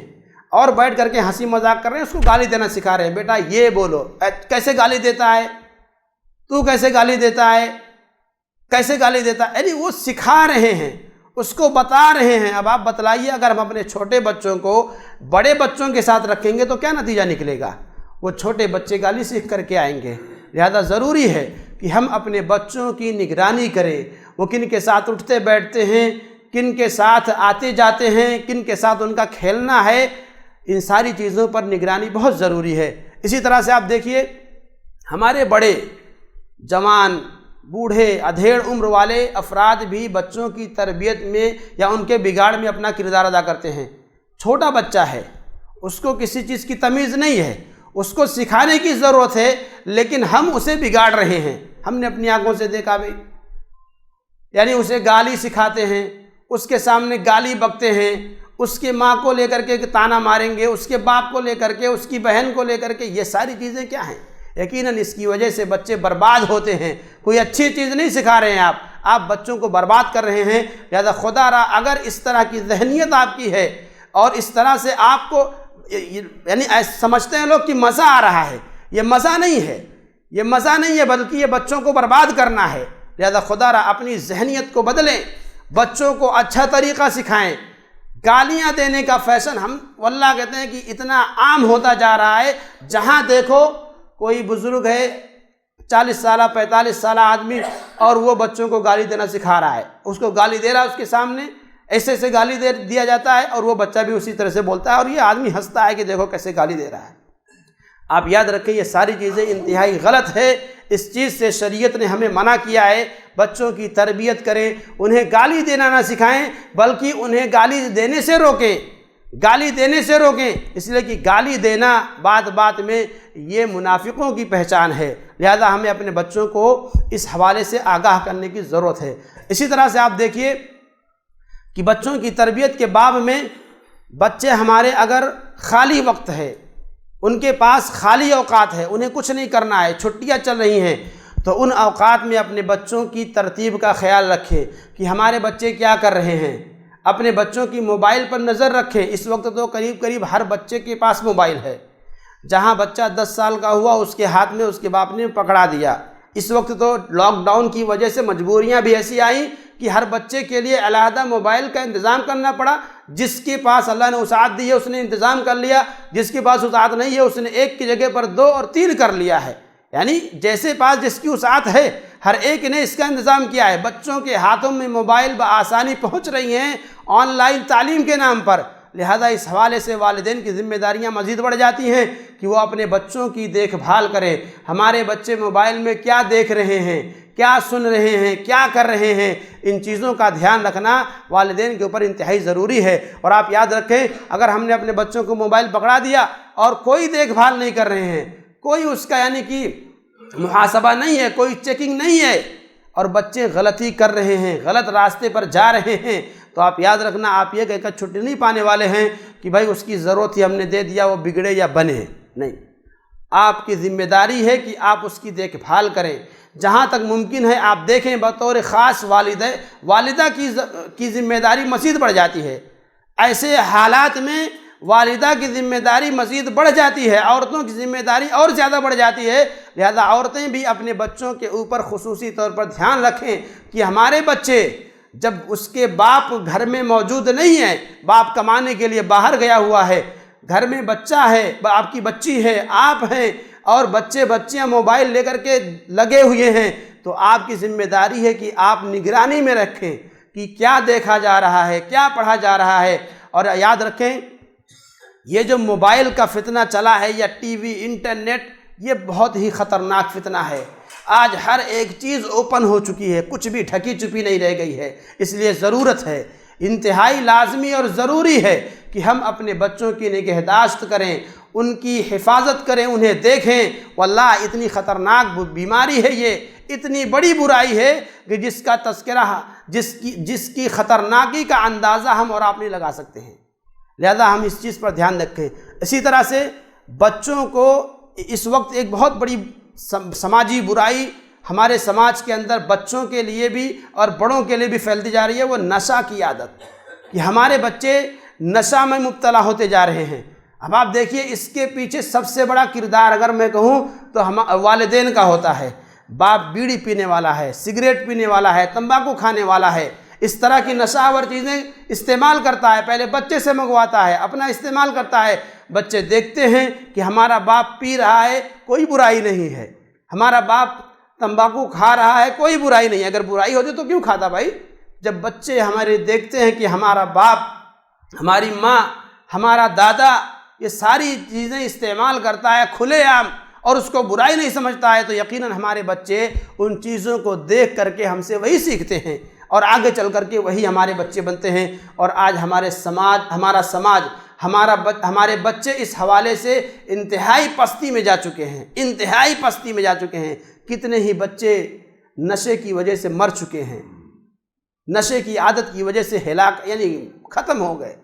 اور بیٹھ کر کے ہنسی مذاق کر رہے ہیں، اس کو گالی دینا سکھا رہے ہیں، بیٹا یہ بولو، کیسے گالی دیتا ہے تو، کیسے گالی دیتا ہے، کیسے گالی دیتا ہے، یعنی وہ سکھا رہے ہیں، اس کو بتا رہے ہیں۔ اب آپ بتلائیے، اگر ہم اپنے چھوٹے بچوں کو بڑے بچوں کے ساتھ رکھیں گے تو کیا نتیجہ نکلے گا؟ وہ چھوٹے بچے گالی سیکھ کر کے آئیں گے۔ لہذا ضروری ہے کہ ہم اپنے بچوں کی نگرانی کریں، وہ کن کے ساتھ اٹھتے بیٹھتے ہیں، کن کے ساتھ آتے جاتے ہیں، کن کے ساتھ ان کا کھیلنا ہے، ان ساری چیزوں پر نگرانی بہت ضروری ہے۔ اسی طرح سے آپ دیکھیے، ہمارے بڑے، جوان، بوڑھے، ادھیڑ عمر والے افراد بھی بچوں کی تربیت میں یا ان کے بگاڑ میں اپنا کردار ادا کرتے ہیں۔ چھوٹا بچہ ہے، اس کو کسی چیز کی تمیز نہیں ہے، اس کو سکھانے کی ضرورت ہے، لیکن ہم اسے بگاڑ رہے ہیں۔ ہم نے اپنی آنکھوں سے دیکھا بھائی، یعنی اسے گالی سکھاتے ہیں، اس کے سامنے گالی بکتے ہیں، اس کی ماں کو لے کر کے طعنہ ماریں گے، اس کے باپ کو لے کر کے، اس کی بہن کو لے کر کے، یہ ساری چیزیں کیا ہیں؟ یقیناً اس کی وجہ سے بچے برباد ہوتے ہیں۔ کوئی اچھی چیز نہیں سکھا رہے ہیں آپ بچوں کو برباد کر رہے ہیں۔ لہذا خدا را اگر اس طرح کی ذہنیت آپ کی ہے اور اس طرح سے آپ کو یعنی سمجھتے ہیں لوگ کہ مزہ آ رہا ہے، یہ مزہ نہیں ہے، یہ مزہ نہیں ہے، بلکہ یہ بچوں کو برباد کرنا ہے۔ لہذا خدا را اپنی ذہنیت کو بدلیں، بچوں کو اچھا طریقہ سکھائیں۔ گالیاں دینے کا فیشن ہم واللہ کہتے ہیں کہ اتنا عام ہوتا جا رہا ہے، جہاں دیکھو کوئی بزرگ ہے 40 سالہ 45 سالہ آدمی اور وہ بچوں کو گالی دینا سکھا رہا ہے، اس کو گالی دے رہا ہے، اس کے سامنے ایسے گالی دیا جاتا ہے اور وہ بچہ بھی اسی طرح سے بولتا ہے اور یہ آدمی ہنستا ہے کہ دیکھو کیسے گالی دے رہا ہے۔ آپ یاد رکھیں یہ ساری چیزیں انتہائی غلط ہے، اس چیز سے شریعت نے ہمیں منع کیا ہے۔ بچوں کی تربیت کریں، انہیں گالی دینا نہ سکھائیں بلکہ انہیں گالی دینے سے روکیں، گالی دینے سے روکیں، اس لیے کہ گالی دینا بات میں یہ منافقوں کی پہچان ہے۔ لہذا ہمیں اپنے بچوں کو اس حوالے سے آگاہ کرنے کی ضرورت ہے۔ اسی طرح سے آپ دیکھیے کہ بچوں کی تربیت کے باب میں بچے ہمارے اگر خالی وقت ہے ان کے پاس خالی اوقات ہے، انہیں کچھ نہیں کرنا ہے، چھٹیاں چل رہی ہیں، تو ان اوقات میں اپنے بچوں کی ترتیب کا خیال رکھیں کہ ہمارے بچے کیا کر رہے ہیں۔ اپنے بچوں کی موبائل پر نظر رکھیں۔ اس وقت تو قریب ہر بچے کے پاس موبائل ہے۔ جہاں بچہ 10 سال کا ہوا اس کے ہاتھ میں اس کے باپ نے پکڑا دیا۔ اس وقت تو لاک ڈاؤن کی وجہ سے مجبوریاں بھی ایسی آئیں کہ ہر بچے کے لیے علیحدہ موبائل کا انتظام کرنا پڑا۔ جس کے پاس اللہ نے وسعت دی ہے اس نے انتظام کر لیا، جس کے پاس وسعت نہیں ہے اس نے ایک کی جگہ پر 2 اور 3 کر لیا ہے۔ یعنی جیسے پاس جس کی وسعت ہے ہر ایک نے اس کا انتظام کیا ہے۔ بچوں کے ہاتھوں میں موبائل بآسانی پہنچ رہی ہیں آن لائن تعلیم کے نام پر، لہذا اس حوالے سے والدین کی ذمہ داریاں مزید بڑھ جاتی ہیں کہ وہ اپنے بچوں کی دیکھ بھال کریں۔ ہمارے بچے موبائل میں کیا دیکھ رہے ہیں، کیا سن رہے ہیں، کیا کر رہے ہیں، ان چیزوں کا دھیان رکھنا والدین کے اوپر انتہائی ضروری ہے۔ اور آپ یاد رکھیں، اگر ہم نے اپنے بچوں کو موبائل پکڑا دیا اور کوئی دیکھ بھال نہیں کر رہے ہیں، کوئی اس کا یعنی کہ محاسبہ نہیں ہے، کوئی چیکنگ نہیں ہے، اور بچے غلطی کر رہے ہیں، غلط راستے پر جا رہے ہیں، تو آپ یاد رکھنا آپ یہ کہہ کر چھٹی نہیں پانے والے ہیں کہ بھائی اس کی ضرورت تھی ہم نے دے دیا وہ بگڑے یا بنے، نہیں۔ آپ کی ذمہ داری ہے کہ آپ اس کی دیکھ بھال کریں۔ جہاں تک ممکن ہے آپ دیکھیں، بطور خاص والدہ کی ذمہ داری مزید بڑھ جاتی ہے۔ ایسے حالات میں والدہ کی ذمہ داری مزید بڑھ جاتی ہے، عورتوں کی ذمہ داری اور زیادہ بڑھ جاتی ہے، لہذا عورتیں بھی اپنے بچوں کے اوپر خصوصی طور پر دھیان رکھیں کہ ہمارے بچے جب اس کے باپ گھر میں موجود نہیں ہے، باپ کمانے کے لیے باہر گیا ہوا ہے، گھر میں بچہ ہے، آپ کی بچی ہے، آپ ہیں، اور بچیاں موبائل لے کر کے لگے ہوئے ہیں، تو آپ کی ذمہ داری ہے کہ آپ نگرانی میں رکھیں کہ کیا دیکھا جا رہا ہے، کیا پڑھا جا رہا ہے۔ اور یاد رکھیں، یہ جو موبائل کا فتنہ چلا ہے یا ٹی وی، انٹرنیٹ، یہ بہت ہی خطرناک فتنہ ہے۔ آج ہر ایک چیز اوپن ہو چکی ہے، کچھ بھی ڈھکی چھپی نہیں رہ گئی ہے۔ اس لیے ضرورت ہے، انتہائی لازمی اور ضروری ہے کہ ہم اپنے بچوں کی نگہداشت کریں، ان کی حفاظت کریں، انہیں دیکھیں۔ واللہ اتنی خطرناک بیماری ہے، یہ اتنی بڑی برائی ہے کہ جس کا تذکرہ، جس کی خطرناکی کا اندازہ ہم اور آپ نہیں لگا سکتے ہیں۔ لہذا ہم اس چیز پر دھیان رکھیں۔ اسی طرح سے بچوں کو اس وقت ایک بہت بڑی سماجی برائی ہمارے سماج کے اندر بچوں کے لیے بھی اور بڑوں کے لیے بھی پھیلتی جا رہی ہے، وہ نشہ کی عادت، کہ ہمارے بچے نشہ میں مبتلا ہوتے جا رہے ہیں۔ اب آپ دیکھیے اس کے پیچھے سب سے بڑا کردار اگر میں کہوں تو والدین کا ہوتا ہے۔ باپ بیڑی پینے والا ہے، سگریٹ پینے والا ہے، تمباکو کھانے والا ہے، اس طرح کی نشہ آور چیزیں استعمال کرتا ہے، پہلے بچے سے منگواتا ہے، اپنا استعمال کرتا ہے۔ بچے دیکھتے ہیں کہ ہمارا باپ پی رہا ہے، کوئی برائی نہیں ہے، ہمارا باپ تمباکو کھا رہا ہے، کوئی برائی نہیں ہے۔ اگر برائی ہوتی تو کیوں کھاتا بھائی؟ جب بچے ہمارے دیکھتے ہیں کہ ہمارا باپ، ہماری ماں، ہمارا دادا یہ ساری چیزیں استعمال کرتا ہے کھلے عام اور اس کو برائی نہیں سمجھتا ہے، تو یقیناً ہمارے بچے ان چیزوں کو دیکھ کر کے ہم سے وہی سیکھتے ہیں اور آگے چل کر کے وہی ہمارے بچے بنتے ہیں۔ اور آج ہمارے سماج، ہمارے بچے اس حوالے سے انتہائی پستی میں جا چکے ہیں، انتہائی پستی میں جا چکے ہیں۔ کتنے ہی بچے نشے کی وجہ سے مر چکے ہیں، نشے کی عادت کی وجہ سے ہلاک یعنی ختم ہو گئے۔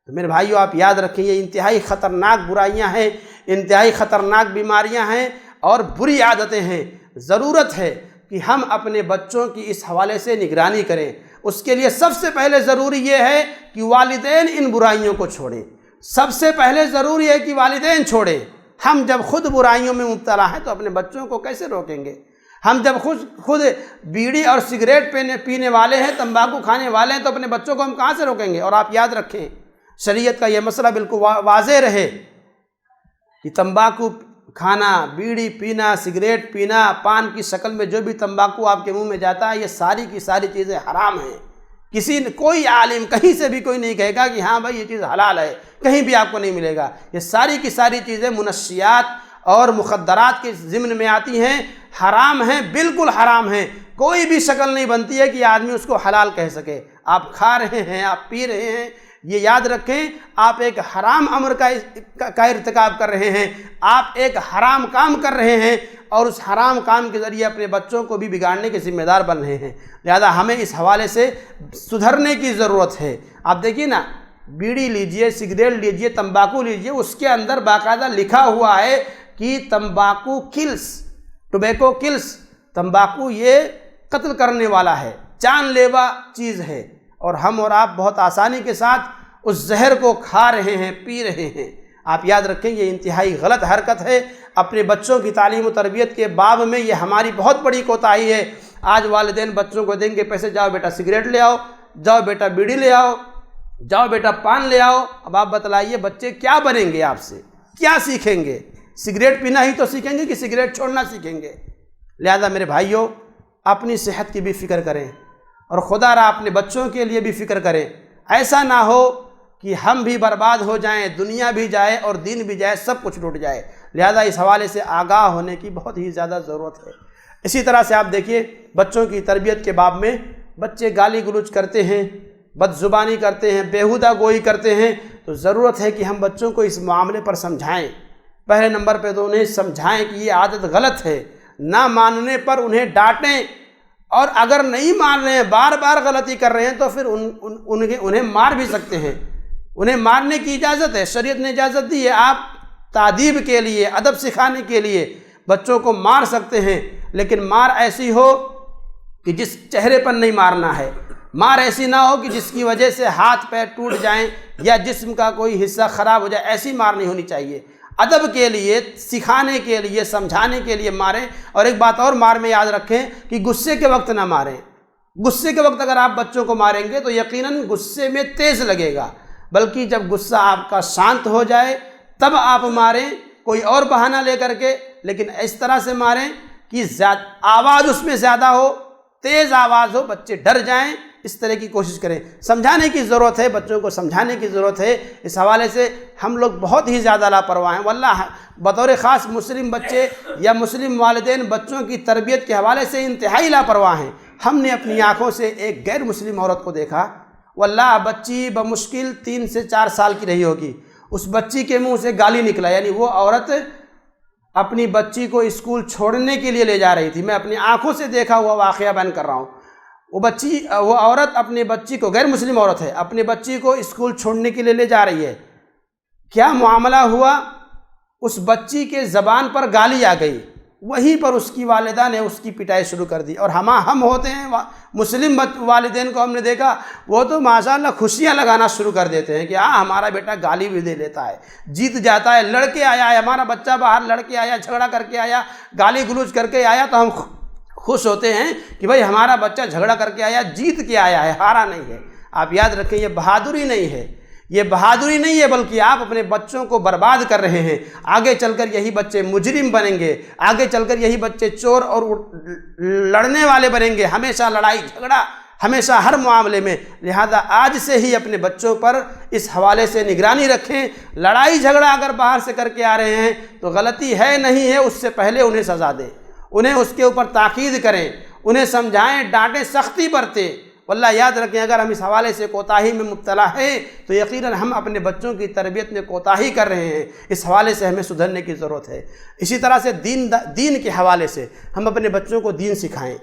تو میرے بھائیو آپ یاد رکھیں، یہ انتہائی خطرناک برائیاں ہیں، انتہائی خطرناک بیماریاں ہیں اور بری عادتیں ہیں۔ ضرورت ہے کہ ہم اپنے بچوں کی اس حوالے سے نگرانی کریں۔ اس کے لیے سب سے پہلے ضروری یہ ہے کہ والدین ان برائیوں کو چھوڑیں۔ سب سے پہلے ضروری ہے کہ والدین چھوڑیں۔ ہم جب خود برائیوں میں مبتلا ہیں تو اپنے بچوں کو کیسے روکیں گے؟ ہم جب خود بیڑی اور سگریٹ پینے والے ہیں، تمباکو کھانے والے ہیں، تو اپنے بچوں کو ہم کہاں سے روکیں گے؟ اور آپ یاد رکھیں، شریعت کا یہ مسئلہ بالکل واضح رہے کہ تمباکو کھانا، بیڑی پینا، سگریٹ پینا، پان کی شکل میں جو بھی تمباکو آپ کے منہ میں جاتا ہے، یہ ساری کی ساری چیزیں حرام ہیں۔ کوئی عالم کہیں سے بھی کوئی نہیں کہے گا کہ ہاں بھائی یہ چیز حلال ہے، کہیں بھی آپ کو نہیں ملے گا۔ یہ ساری کی ساری چیزیں منشیات اور مخدرات کے ضمن میں آتی ہیں، حرام ہیں، بالکل حرام ہیں۔ کوئی بھی شکل نہیں بنتی ہے کہ آدمی اس کو حلال کہہ سکے۔ آپ کھا رہے ہیں، آپ پی رہے ہیں، یہ یاد رکھیں آپ ایک حرام امر کا ارتکاب کر رہے ہیں، آپ ایک حرام کام کر رہے ہیں اور اس حرام کام کے ذریعے اپنے بچوں کو بھی بگاڑنے کے ذمہ دار بن رہے ہیں۔ لہذا ہمیں اس حوالے سے سدھرنے کی ضرورت ہے۔ آپ دیکھیے نا، بیڑی لیجئے، سگریٹ لیجئے، تمباکو لیجئے، اس کے اندر باقاعدہ لکھا ہوا ہے کہ تمباکو کلس، ٹوبیکو کلس، تمباکو یہ قتل کرنے والا ہے، جان لیوا چیز ہے، اور ہم اور آپ بہت آسانی کے ساتھ اس زہر کو کھا رہے ہیں، پی رہے ہیں۔ آپ یاد رکھیں یہ انتہائی غلط حرکت ہے۔ اپنے بچوں کی تعلیم و تربیت کے باب میں یہ ہماری بہت بڑی کوتاہی ہے۔ آج والدین بچوں کو دیں گے پیسے، جاؤ بیٹا سگریٹ لے آؤ، جاؤ بیٹا بیڑی لے آؤ، جاؤ بیٹا پان لے آؤ۔ اب آپ بتلائیے بچے کیا بنیں گے، آپ سے کیا سیکھیں گے؟ سگریٹ پینا ہی تو سیکھیں گے کہ سگریٹ چھوڑنا سیکھیں گے؟ لہذا میرے بھائیوں، اپنی صحت کی بھی فکر کریں، اور خدا را اپنے بچوں کے لیے بھی فکر کریں۔ ایسا نہ ہو کہ ہم بھی برباد ہو جائیں، دنیا بھی جائے اور دین بھی جائے، سب کچھ ٹوٹ جائے۔ لہذا اس حوالے سے آگاہ ہونے کی بہت ہی زیادہ ضرورت ہے۔ اسی طرح سے آپ دیکھیے بچوں کی تربیت کے باب میں، بچے گالی گلوچ کرتے ہیں، بد زبانی کرتے ہیں، بیہودہ گوئی کرتے ہیں، تو ضرورت ہے کہ ہم بچوں کو اس معاملے پر سمجھائیں۔ پہلے نمبر پہ تو انہیں سمجھائیں کہ یہ عادت غلط ہے، نہ ماننے پر انہیں ڈانٹیں، اور اگر نہیں مان رہے ہیں، بار بار غلطی کر رہے ہیں، تو پھر انہیں مار بھی سکتے ہیں۔ انہیں مارنے کی اجازت ہے، شریعت نے اجازت دی ہے۔ آپ تادیب کے لیے، ادب سکھانے کے لیے بچوں کو مار سکتے ہیں، لیکن مار ایسی ہو کہ جس چہرے پر نہیں مارنا ہے، مار ایسی نہ ہو کہ جس کی وجہ سے ہاتھ پیر ٹوٹ جائیں یا جسم کا کوئی حصہ خراب ہو جائے، ایسی مار نہیں ہونی چاہیے۔ ادب کے لیے، سکھانے کے لیے، سمجھانے کے لیے ماریں۔ اور ایک بات اور مار میں یاد رکھیں کہ غصے کے وقت نہ ماریں۔ غصے کے وقت اگر آپ بچوں کو ماریں گے تو یقیناً غصے میں تیز لگے گا، بلکہ جب غصہ آپ کا شانت ہو جائے تب آپ ماریں، کوئی اور بہانہ لے کر کے، لیکن اس طرح سے ماریں کہ آواز اس میں زیادہ ہو، تیز آواز ہو، بچے ڈر جائیں۔ اس طرح کی کوشش کریں۔ سمجھانے کی ضرورت ہے، بچوں کو سمجھانے کی ضرورت ہے۔ اس حوالے سے ہم لوگ بہت ہی زیادہ لاپرواہ ہیں واللہ، بطور خاص مسلم بچے یا مسلم والدین بچوں کی تربیت کے حوالے سے انتہائی لاپرواہ ہیں۔ ہم نے اپنی آنکھوں سے ایک غیر مسلم عورت کو دیکھا، واللہ بچی بمشکل 3 سے 4 سال کی رہی ہوگی، اس بچی کے منہ سے گالی نکلا، یعنی وہ عورت اپنی بچی کو اسکول چھوڑنے کے لیے لے جا رہی تھی۔ میں اپنی آنکھوں سے دیکھا ہوا واقعہ بیان کر رہا ہوں۔ وہ عورت اپنی بچی کو، غیر مسلم عورت ہے، اپنی بچی کو اسکول چھوڑنے کے لیے لے جا رہی ہے۔ کیا معاملہ ہوا؟ اس بچی کے زبان پر گالی آ گئی، وہیں پر اس کی والدہ نے اس کی پٹائی شروع کر دی۔ اور ہم ہوتے ہیں مسلم والدین کو ہم نے دیکھا، وہ تو ماشاءاللہ خوشیاں لگانا شروع کر دیتے ہیں کہ ہاں ہمارا بیٹا گالی بھی دے لیتا ہے، جیت جاتا ہے، لڑکے آیا ہے، ہمارا بچہ باہر لڑکے آیا، جھگڑا کر کے آیا، گالی گلوچ کر کے آیا، تو ہم خوش ہوتے ہیں کہ بھائی ہمارا بچہ جھگڑا کر کے آیا، جیت کے آیا ہے، ہارا نہیں ہے۔ آپ یاد رکھیں یہ بہادری نہیں ہے، یہ بہادری نہیں ہے، بلکہ آپ اپنے بچوں کو برباد کر رہے ہیں۔ آگے چل کر یہی بچے مجرم بنیں گے، آگے چل کر یہی بچے چور اور لڑنے والے بنیں گے، ہمیشہ لڑائی جھگڑا، ہمیشہ ہر معاملے میں۔ لہذا آج سے ہی اپنے بچوں پر اس حوالے سے نگرانی رکھیں۔ لڑائی جھگڑا اگر باہر سے کر کے آ رہے ہیں تو غلطی ہے نہیں ہے، اس سے پہلے انہیں سزا دیں، انہیں اس کے اوپر تاکید کریں، انہیں سمجھائیں، ڈانٹیں، سختی برتیں۔ واللہ یاد رکھیں اگر ہم اس حوالے سے کوتاہی میں مبتلا ہیں تو یقیناً ہم اپنے بچوں کی تربیت میں کوتاہی کر رہے ہیں۔ اس حوالے سے ہمیں سدھرنے کی ضرورت ہے۔ اسی طرح سے دین کے حوالے سے ہم اپنے بچوں کو دین سکھائیں،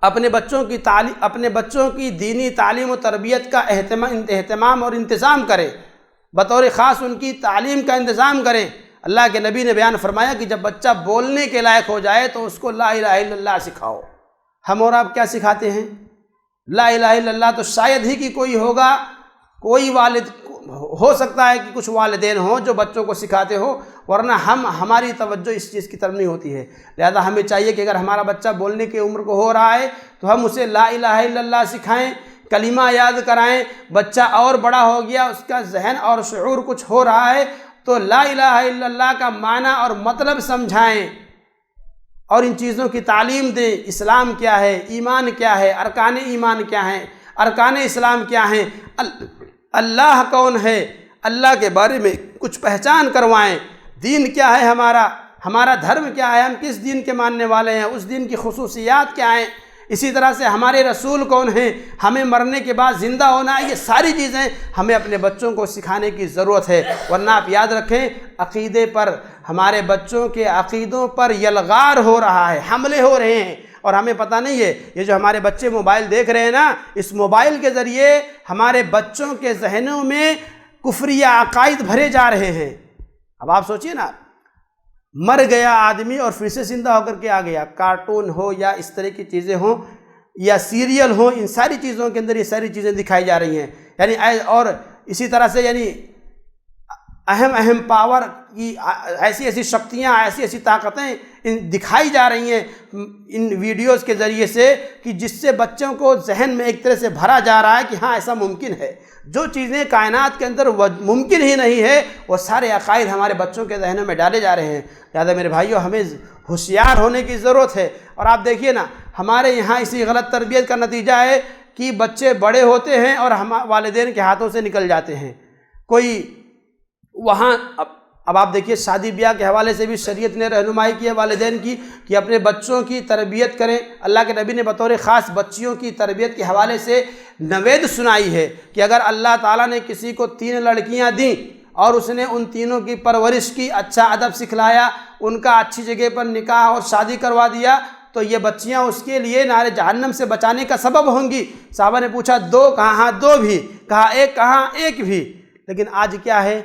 اپنے بچوں کی دینی تعلیم و تربیت کا اہتمام اور انتظام کریں، بطور خاص ان کی تعلیم کا انتظام کریں۔ اللہ کے نبی نے بیان فرمایا کہ جب بچہ بولنے کے لائق ہو جائے تو اس کو لا الہ الا اللہ سکھاؤ۔ ہم اور آپ کیا سکھاتے ہیں؟ لا الہ الا اللہ تو شاید ہی کہ کوئی ہوگا، کوئی والد ہو سکتا ہے کہ کچھ والدین ہوں جو بچوں کو سکھاتے ہو، ورنہ ہماری توجہ اس چیز کی طرف نہیں ہوتی ہے۔ لہذا ہمیں چاہیے کہ اگر ہمارا بچہ بولنے کی عمر کو ہو رہا ہے تو ہم اسے لا الہ الا اللہ سکھائیں، کلمہ یاد کرائیں۔ بچہ اور بڑا ہو گیا، اس کا ذہن اور شعور کچھ ہو رہا ہے تو لا الہ الا اللہ کا معنی اور مطلب سمجھائیں اور ان چیزوں کی تعلیم دیں۔ اسلام کیا ہے، ایمان کیا ہے، ارکان ایمان کیا ہیں، ارکان اسلام کیا ہیں، اللہ کون ہے، اللہ کے بارے میں کچھ پہچان کروائیں۔ دین کیا ہے، ہمارا دھرم کیا ہے، ہم کس دین کے ماننے والے ہیں، اس دین کی خصوصیات کیا ہیں۔ اسی طرح سے ہمارے رسول کون ہیں، ہمیں مرنے کے بعد زندہ ہونا ہے، یہ ساری چیزیں ہمیں اپنے بچوں کو سکھانے کی ضرورت ہے۔ ورنہ آپ یاد رکھیں عقیدے پر، ہمارے بچوں کے عقیدوں پر یلغار ہو رہا ہے، حملے ہو رہے ہیں۔ اور ہمیں پتہ نہیں ہے یہ جو ہمارے بچے موبائل دیکھ رہے ہیں نا، اس موبائل کے ذریعے ہمارے بچوں کے ذہنوں میں کفریہ عقائد بھرے جا رہے ہیں۔ اب آپ سوچئے نا، مر گیا آدمی اور پھر سے زندہ ہو کر کے آ گیا، کارٹون ہو یا اس طرح کی چیزیں ہوں یا سیریل ہو، ان ساری چیزوں کے اندر یہ ساری چیزیں دکھائی جا رہی ہیں، یعنی اور اسی طرح سے یعنی اہم پاور کی ایسی شکتیاں، ایسی طاقتیں دکھائی جا رہی ہیں ان ویڈیوز کے ذریعے سے، کہ جس سے بچوں کو ذہن میں ایک طرح سے بھرا جا رہا ہے کہ ہاں ایسا ممکن ہے۔ جو چیزیں کائنات کے اندر ممکن ہی نہیں ہے، وہ سارے عقائد ہمارے بچوں کے ذہنوں میں ڈالے جا رہے ہیں۔ لہٰذا میرے بھائیوں، ہمیں ہوشیار ہونے کی ضرورت ہے۔ اور آپ دیکھیے نا، ہمارے یہاں اسی غلط تربیت کا نتیجہ ہے کہ بچے بڑے ہوتے ہیں اور والدین کے ہاتھوں سے نکل جاتے ہیں۔ کوئی وہاں اب آپ دیکھیے، شادی بیاہ کے حوالے سے بھی شریعت نے رہنمائی کی ہے والدین کی کہ اپنے بچوں کی تربیت کریں۔ اللہ کے نبی نے بطور خاص بچیوں کی تربیت کے حوالے سے نوید سنائی ہے کہ اگر اللہ تعالیٰ نے کسی کو 3 لڑکیاں دیں اور اس نے ان تینوں کی پرورش کی، اچھا ادب سکھلایا، ان کا اچھی جگہ پر نکاح اور شادی کروا دیا، تو یہ بچیاں اس کے لیے نار جہنم سے بچانے کا سبب ہوں گی۔ صحابہ نے پوچھا 2 کہاں؟ ہاں 2 بھی کہا، 1 کہاں؟ 1 بھی۔ لیکن آج کیا ہے؟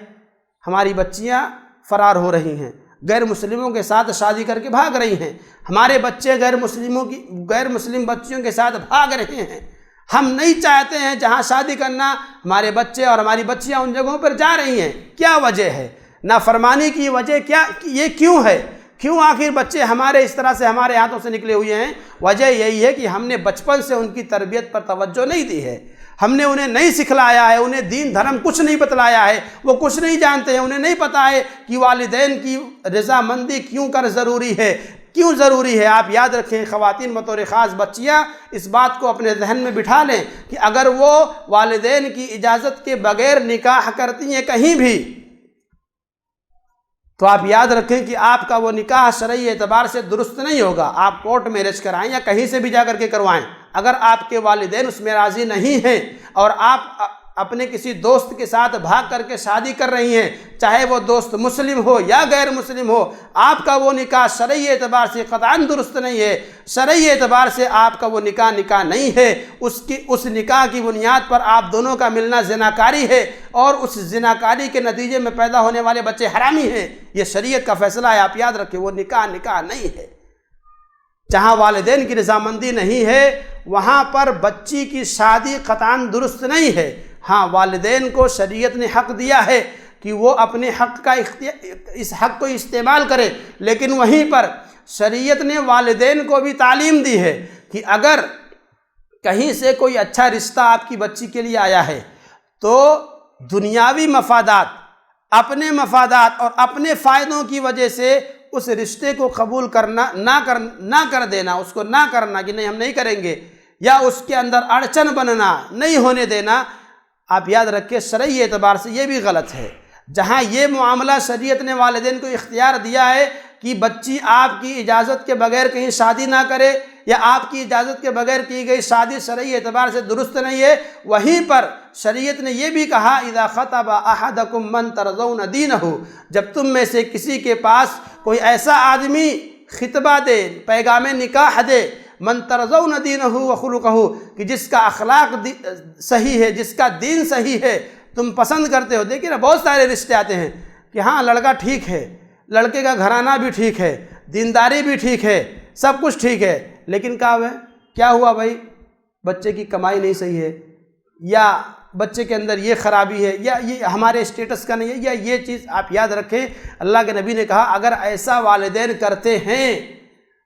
ہماری بچیاں فرار ہو رہی ہیں، غیر مسلموں کے ساتھ شادی کر کے بھاگ رہی ہیں، ہمارے بچے غیر مسلم بچیوں کے ساتھ بھاگ رہے ہیں۔ ہم نہیں چاہتے ہیں جہاں شادی کرنا، ہمارے بچے اور ہماری بچیاں ان جگہوں پر جا رہی ہیں۔ کیا وجہ ہے؟ نافرمانی کی وجہ کیا؟ یہ کیوں ہے؟ کیوں آخر بچے ہمارے اس طرح سے ہمارے ہاتھوں سے نکلے ہوئے ہیں؟ وجہ یہی ہے کہ ہم نے بچپن سے ان کی تربیت پر توجہ نہیں دی ہے، ہم نے انہیں نہیں سکھلایا ہے، انہیں دین دھرم کچھ نہیں بتلایا ہے، وہ کچھ نہیں جانتے ہیں، انہیں نہیں پتہ ہے کہ والدین کی رضامندی کیوں ضروری ہے، کیوں ضروری ہے۔ آپ یاد رکھیں، خواتین بطور خاص بچیاں اس بات کو اپنے ذہن میں بٹھا لیں کہ اگر وہ والدین کی اجازت کے بغیر نکاح کرتی ہیں کہیں بھی، تو آپ یاد رکھیں کہ آپ کا وہ نکاح شرعی اعتبار سے درست نہیں ہوگا۔ آپ کورٹ میرج کرائیں یا کہیں سے بھی جا کر کے کروائیں، اگر آپ کے والدین اس میں راضی نہیں ہیں اور آپ اپنے کسی دوست کے ساتھ بھاگ کر کے شادی کر رہی ہیں، چاہے وہ دوست مسلم ہو یا غیر مسلم ہو، آپ کا وہ نکاح شرعی اعتبار سے قطعاً درست نہیں ہے، شرعی اعتبار سے آپ کا وہ نکاح نہیں ہے، اس نکاح کی بنیاد پر آپ دونوں کا ملنا زناکاری ہے، اور اس زناکاری کے نتیجے میں پیدا ہونے والے بچے حرامی ہیں۔ یہ شریعت کا فیصلہ ہے، آپ یاد رکھیں، وہ نکاح نہیں ہے۔ جہاں والدین کی رضامندی نہیں ہے، وہاں پر بچی کی شادی قطعاً درست نہیں ہے۔ ہاں، والدین کو شریعت نے حق دیا ہے کہ وہ اپنے اس حق کو استعمال کرے، لیکن وہیں پر شریعت نے والدین کو بھی تعلیم دی ہے کہ اگر کہیں سے کوئی اچھا رشتہ آپ کی بچی کے لیے آیا ہے تو دنیاوی مفادات، اپنے مفادات اور اپنے فائدوں کی وجہ سے اس رشتے کو قبول کرنا نہ کر دینا، اس کو نہ کرنا کہ نہیں ہم نہیں کریں گے، یا اس کے اندر اڑچن بننا، نہیں ہونے دینا، آپ یاد رکھیں شرعی اعتبار سے یہ بھی غلط ہے۔ جہاں یہ معاملہ شریعت نے والدین کو اختیار دیا ہے کہ بچی آپ کی اجازت کے بغیر کہیں شادی نہ کرے، یا آپ کی اجازت کے بغیر کی گئی شادی شرعی اعتبار سے درست نہیں ہے، وہیں پر شریعت نے یہ بھی کہا اذا خطب احدکم من ترضون دینہ، جب تم میں سے کسی کے پاس کوئی ایسا آدمی خطبہ دے، پیغام نکاح دے، من ترضون دینہ وخلقہ، کہ جس کا اخلاق صحیح ہے، جس کا دین صحیح ہے، تم پسند کرتے ہو۔ دیکھیں نا، بہت سارے رشتے آتے ہیں کہ ہاں لڑکا ٹھیک ہے، لڑکے کا گھرانہ بھی ٹھیک ہے، دینداری بھی ٹھیک ہے، سب کچھ ٹھیک ہے، لیکن کیا ہوا بھائی؟ بچے کی کمائی نہیں صحیح ہے، یا بچے کے اندر یہ خرابی ہے، یا یہ ہمارے اسٹیٹس کا نہیں ہے، یا یہ چیز۔ آپ یاد رکھیں، اللہ کے نبی نے کہا اگر ایسا والدین کرتے ہیں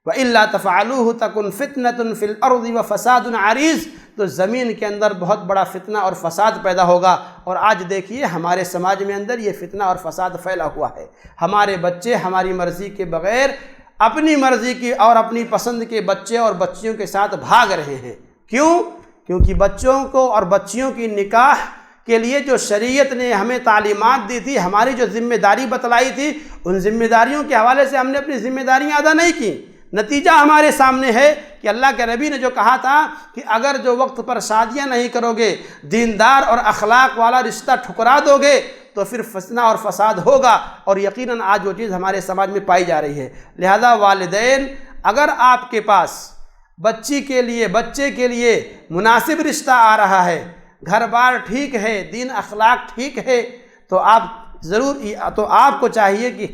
وَإِلَّا تَفْعَلُوهُ تَكُنْ فِتْنَةٌ فِي الْأَرْضِ وَفَسَادٌ عَرِيضٌ، تو زمین کے اندر بہت بڑا فتنہ اور فساد پیدا ہوگا۔ اور آج دیکھیے ہمارے سماج میں اندر یہ فتنہ اور فساد پھیلا ہوا ہے۔ ہمارے بچے ہماری مرضی کے بغیر اپنی مرضی کی اور اپنی پسند کے بچے اور بچیوں کے ساتھ بھاگ رہے ہیں۔ کیوں؟ کیونکہ بچوں کو اور بچیوں کی نکاح کے لیے جو شریعت نے ہمیں تعلیمات دی تھی، ہماری جو ذمہ داری بتلائی تھی، ان ذمہ داریوں کے حوالے سے ہم نے اپنی ذمہ داریاں ادا نہیں کی۔ نتیجہ ہمارے سامنے ہے کہ اللہ کے نبی نے جو کہا تھا کہ اگر جو وقت پر شادیاں نہیں کرو گے، دیندار اور اخلاق والا رشتہ ٹھکرا دو گے، تو پھر فتنہ اور فساد ہوگا، اور یقیناً آج وہ چیز ہمارے سماج میں پائی جا رہی ہے۔ لہذا والدین، اگر آپ کے پاس بچے کے لیے مناسب رشتہ آ رہا ہے، گھر بار ٹھیک ہے، دین اخلاق ٹھیک ہے، تو آپ کو چاہیے کہ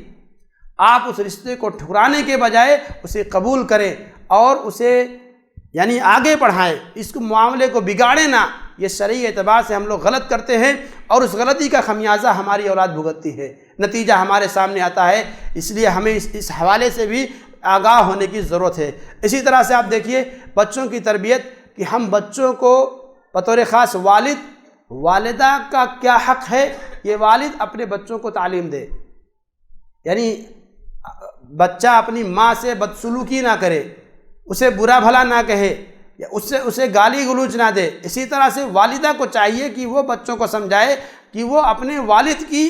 آپ اس رشتے کو ٹھکرانے کے بجائے اسے قبول کریں اور اسے یعنی آگے بڑھائیں، اس کو معاملے کو بگاڑیں نہ۔ یہ شرعی اعتبار سے ہم لوگ غلط کرتے ہیں اور اس غلطی کا خمیازہ ہماری اولاد بھگتتی ہے، نتیجہ ہمارے سامنے آتا ہے۔ اس لیے ہمیں اس حوالے سے بھی آگاہ ہونے کی ضرورت ہے۔ اسی طرح سے آپ دیکھیے بچوں کی تربیت، کہ ہم بچوں کو بطور خاص والدہ کا کیا حق ہے، یہ والد اپنے بچوں کو تعلیم دے، یعنی بچہ اپنی ماں سے بدسلوکی نہ کرے، اسے برا بھلا نہ کہے، یا اسے گالی گلوچ نہ دے۔ اسی طرح سے والدہ کو چاہیے کہ وہ بچوں کو سمجھائے کہ وہ اپنے والد کی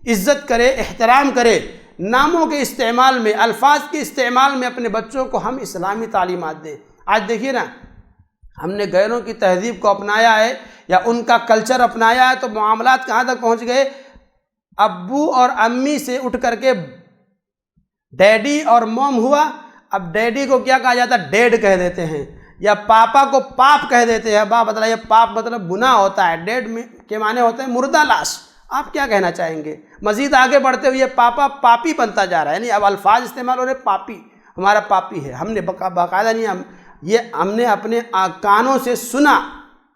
عزت کرے، احترام کرے۔ ناموں کے استعمال میں، الفاظ کے استعمال میں اپنے بچوں کو ہم اسلامی تعلیمات دیں۔ آج دیکھیے نا، ہم نے غیروں کی تہذیب کو اپنایا ہے یا ان کا کلچر اپنایا ہے، تو معاملات کہاں تک پہنچ گئے؟ ابو اور امی سے اٹھ کر کے ڈیڈی اور موم ہوا، اب ڈیڈی کو کیا کہا جاتا ہے؟ ڈیڈ کہہ دیتے ہیں، یا پاپا کو پاپ کہہ دیتے ہیں۔ باپ بتلائیے، پاپ مطلب گناہ ہوتا ہے، ڈیڈ کے معنی ہوتے ہیں مردہ لاش۔ آپ کیا کہنا چاہیں گے؟ مزید آگے بڑھتے ہوئے پاپا پاپی بنتا جا رہا ہے، یعنی اب الفاظ استعمال ہو رہے، پاپی، ہمارا پاپی ہے۔ ہم نے باقاعدہ نہیں، ہم نے اپنے کانوں سے سنا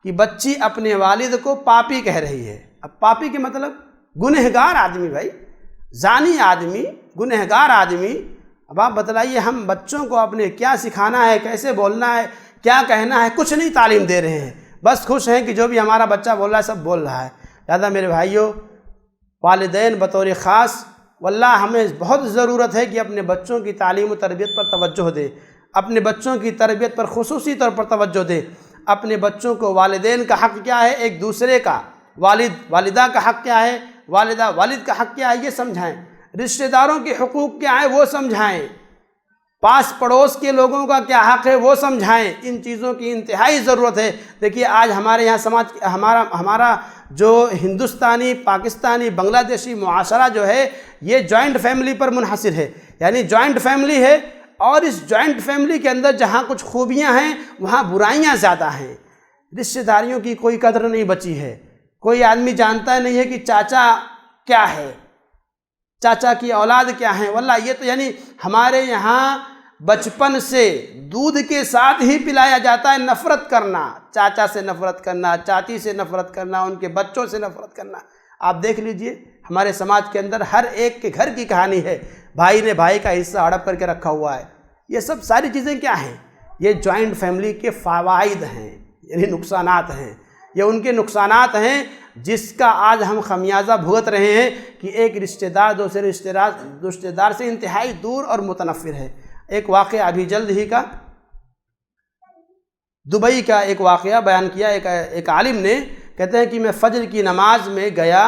کہ بچی اپنے والد کو پاپی کہہ رہی ہے۔ اب پاپی کے مطلب گنہگار آدمی، بھائی زانی آدمی، گنہگار آدمی۔ اب آپ بتلائیے ہم بچوں کو اپنے کیا سکھانا ہے، کیسے بولنا ہے، کیا کہنا ہے؟ کچھ نہیں تعلیم دے رہے ہیں، بس خوش ہیں کہ جو بھی ہمارا بچہ بول رہا ہے سب بول رہا ہے۔ لہٰذا میرے بھائیوں، والدین بطور خاص واللہ ہمیں بہت ضرورت ہے کہ اپنے بچوں کی تعلیم و تربیت پر توجہ دیں، اپنے بچوں کی تربیت پر خصوصی طور پر توجہ دیں۔ اپنے بچوں کو والدین کا حق کیا ہے، ایک دوسرے کا، والدہ کا حق کیا ہے، والدہ والد کا حق کیا ہے، یہ سمجھائیں۔ رشتہ داروں کے حقوق کیا ہیں، وہ سمجھائیں۔ پاس پڑوس کے لوگوں کا کیا حق ہے، وہ سمجھائیں۔ ان چیزوں کی انتہائی ضرورت ہے۔ دیکھیے آج ہمارے یہاں سماج، ہمارا جو ہندوستانی، پاکستانی، بنگلہ دیشی معاشرہ جو ہے، یہ جوائنٹ فیملی پر منحصر ہے، یعنی جوائنٹ فیملی ہے، اور اس جوائنٹ فیملی کے اندر جہاں کچھ خوبیاں ہیں وہاں برائیاں زیادہ ہیں۔ رشتہ داریوں کی کوئی قدر نہیں بچی ہے، کوئی آدمی جانتا نہیں ہے کہ چاچا کیا ہے، چاچا کی اولاد کیا ہیں۔ واللہ یہ تو یعنی ہمارے یہاں بچپن سے دودھ کے ساتھ ہی پلایا جاتا ہے نفرت کرنا، چاچا سے نفرت کرنا، چاچی سے نفرت کرنا، ان کے بچوں سے نفرت کرنا۔ آپ دیکھ لیجئے ہمارے سماج کے اندر ہر ایک کے گھر کی کہانی ہے، بھائی نے بھائی کا حصہ ہڑپ کر کے رکھا ہوا ہے۔ یہ سب ساری چیزیں کیا ہیں؟ یہ جوائنٹ فیملی کے فوائد ہیں، یعنی نقصانات ہیں۔ یہ ان کے نقصانات ہیں جس کا آج ہم خمیازہ بھگت رہے ہیں کہ ایک رشتہ دار دوسرے رشتہ دار سے انتہائی دور اور متنفر ہے۔ ایک واقعہ ابھی جلد ہی کا دبئی کا ایک واقعہ بیان کیا ایک عالم نے، کہتے ہیں کہ میں فجر کی نماز میں گیا،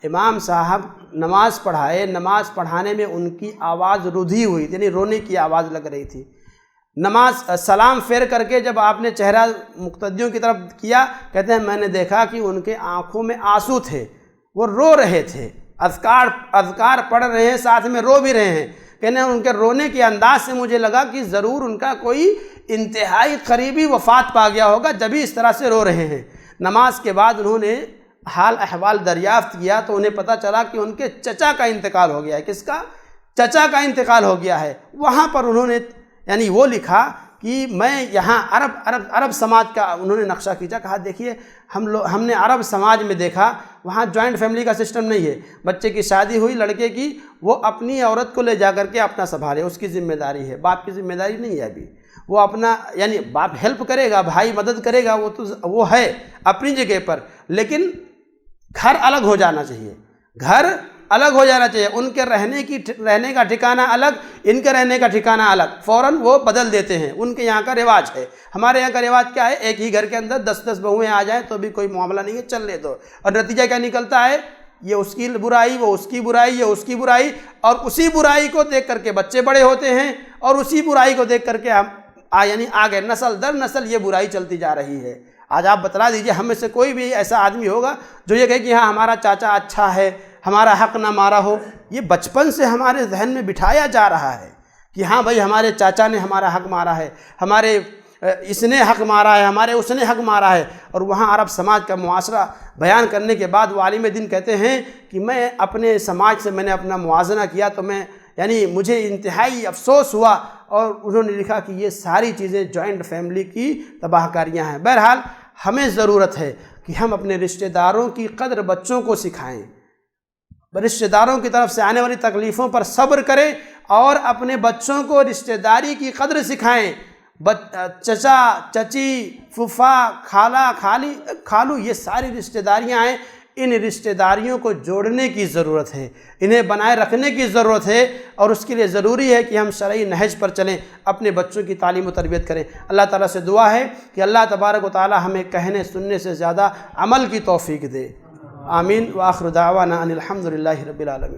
امام صاحب نماز پڑھائے، نماز پڑھانے میں ان کی آواز رودھی ہوئی، یعنی رونے کی آواز لگ رہی تھی۔ نماز سلام پھیر کر کے جب آپ نے چہرہ مقتدیوں کی طرف کیا، کہتے ہیں میں نے دیکھا کہ ان کے آنکھوں میں آنسو تھے، وہ رو رہے تھے، اذکار پڑھ رہے ہیں، ساتھ میں رو بھی رہے ہیں۔ کہنے ان کے رونے کے انداز سے مجھے لگا کہ ضرور ان کا کوئی انتہائی قریبی وفات پا گیا ہوگا جبھی اس طرح سے رو رہے ہیں۔ نماز کے بعد انہوں نے حال احوال دریافت کیا تو انہیں پتہ چلا کہ ان کے چچا کا انتقال ہو گیا ہے۔ کس کا؟ چچا کا انتقال ہو گیا ہے۔ وہاں پر انہوں نے یعنی وہ لکھا کہ میں یہاں عرب سماج کا انہوں نے نقشہ کھینچا، کہا دیکھیے ہم نے عرب سماج میں دیکھا وہاں جوائنٹ فیملی کا سسٹم نہیں ہے۔ بچے کی شادی ہوئی لڑکے کی، وہ اپنی عورت کو لے جا کر کے اپنا سنبھالے، اس کی ذمہ داری ہے، باپ کی ذمہ داری نہیں ہے ابھی۔ وہ اپنا یعنی باپ ہیلپ کرے گا، بھائی مدد کرے گا، وہ ہے اپنی جگہ پر، لیکن گھر الگ ہو جانا چاہیے، گھر الگ ہو جانا چاہیے۔ ان کے رہنے کا ٹھکانہ الگ، ان کے رہنے کا ٹھکانہ الگ، فوراً وہ بدل دیتے ہیں۔ ان کے یہاں کا رواج ہے۔ ہمارے یہاں کا رواج کیا ہے؟ ایک ہی گھر کے اندر 10 بہویں آ جائیں تو بھی کوئی معاملہ نہیں ہے، چلنے دو۔ اور نتیجہ کیا نکلتا ہے؟ یہ اس کی برائی، وہ اس کی برائی، یہ اس کی برائی، اور اسی برائی کو دیکھ کر کے بچے بڑے ہوتے ہیں، اور اسی برائی کو دیکھ کر کے ہم یعنی آگے نسل در نسل یہ برائی چلتی جا رہی ہے۔ آج آپ بتلا دیجئے ہم میں سے کوئی بھی ایسا آدمی ہوگا جو یہ کہے کہ ہاں ہمارا چاچا اچھا ہے، ہمارا حق نہ مارا ہو۔ یہ بچپن سے ہمارے ذہن میں بٹھایا جا رہا ہے کہ ہاں بھائی ہمارے چاچا نے ہمارا حق مارا ہے، ہمارے اس نے حق مارا ہے، ہمارے اس نے حق مارا ہے۔ اور وہاں عرب سماج کا معاشرہ بیان کرنے کے بعد وہ عالم دین کہتے ہیں کہ میں اپنے سماج سے میں نے اپنا موازنہ کیا تو یعنی مجھے انتہائی افسوس ہوا، اور انہوں نے لکھا کہ یہ ساری چیزیں جوائنٹ فیملی کی تباہ کاریاں ہیں۔ بہرحال ہمیں ضرورت ہے کہ ہم اپنے رشتہ داروں کی قدر بچوں کو سکھائیں، رشتہ داروں کی طرف سے آنے والی تکلیفوں پر صبر کریں، اور اپنے بچوں کو رشتہ داری کی قدر سکھائیں۔ چچا، چچی، پھوپھا، خالہ، خالو، یہ ساری رشتہ داریاں ہیں، ان رشتہ داریوں کو جوڑنے کی ضرورت ہے، انہیں بنائے رکھنے کی ضرورت ہے، اور اس کے لیے ضروری ہے کہ ہم شرعی نہج پر چلیں، اپنے بچوں کی تعلیم و تربیت کریں۔ اللہ تعالیٰ سے دعا ہے کہ اللہ تبارک و تعالیٰ ہمیں کہنے سننے سے زیادہ عمل کی توفیق دے۔ آمین۔ وآخر دعوانا ان الحمد للہ رب العالمین۔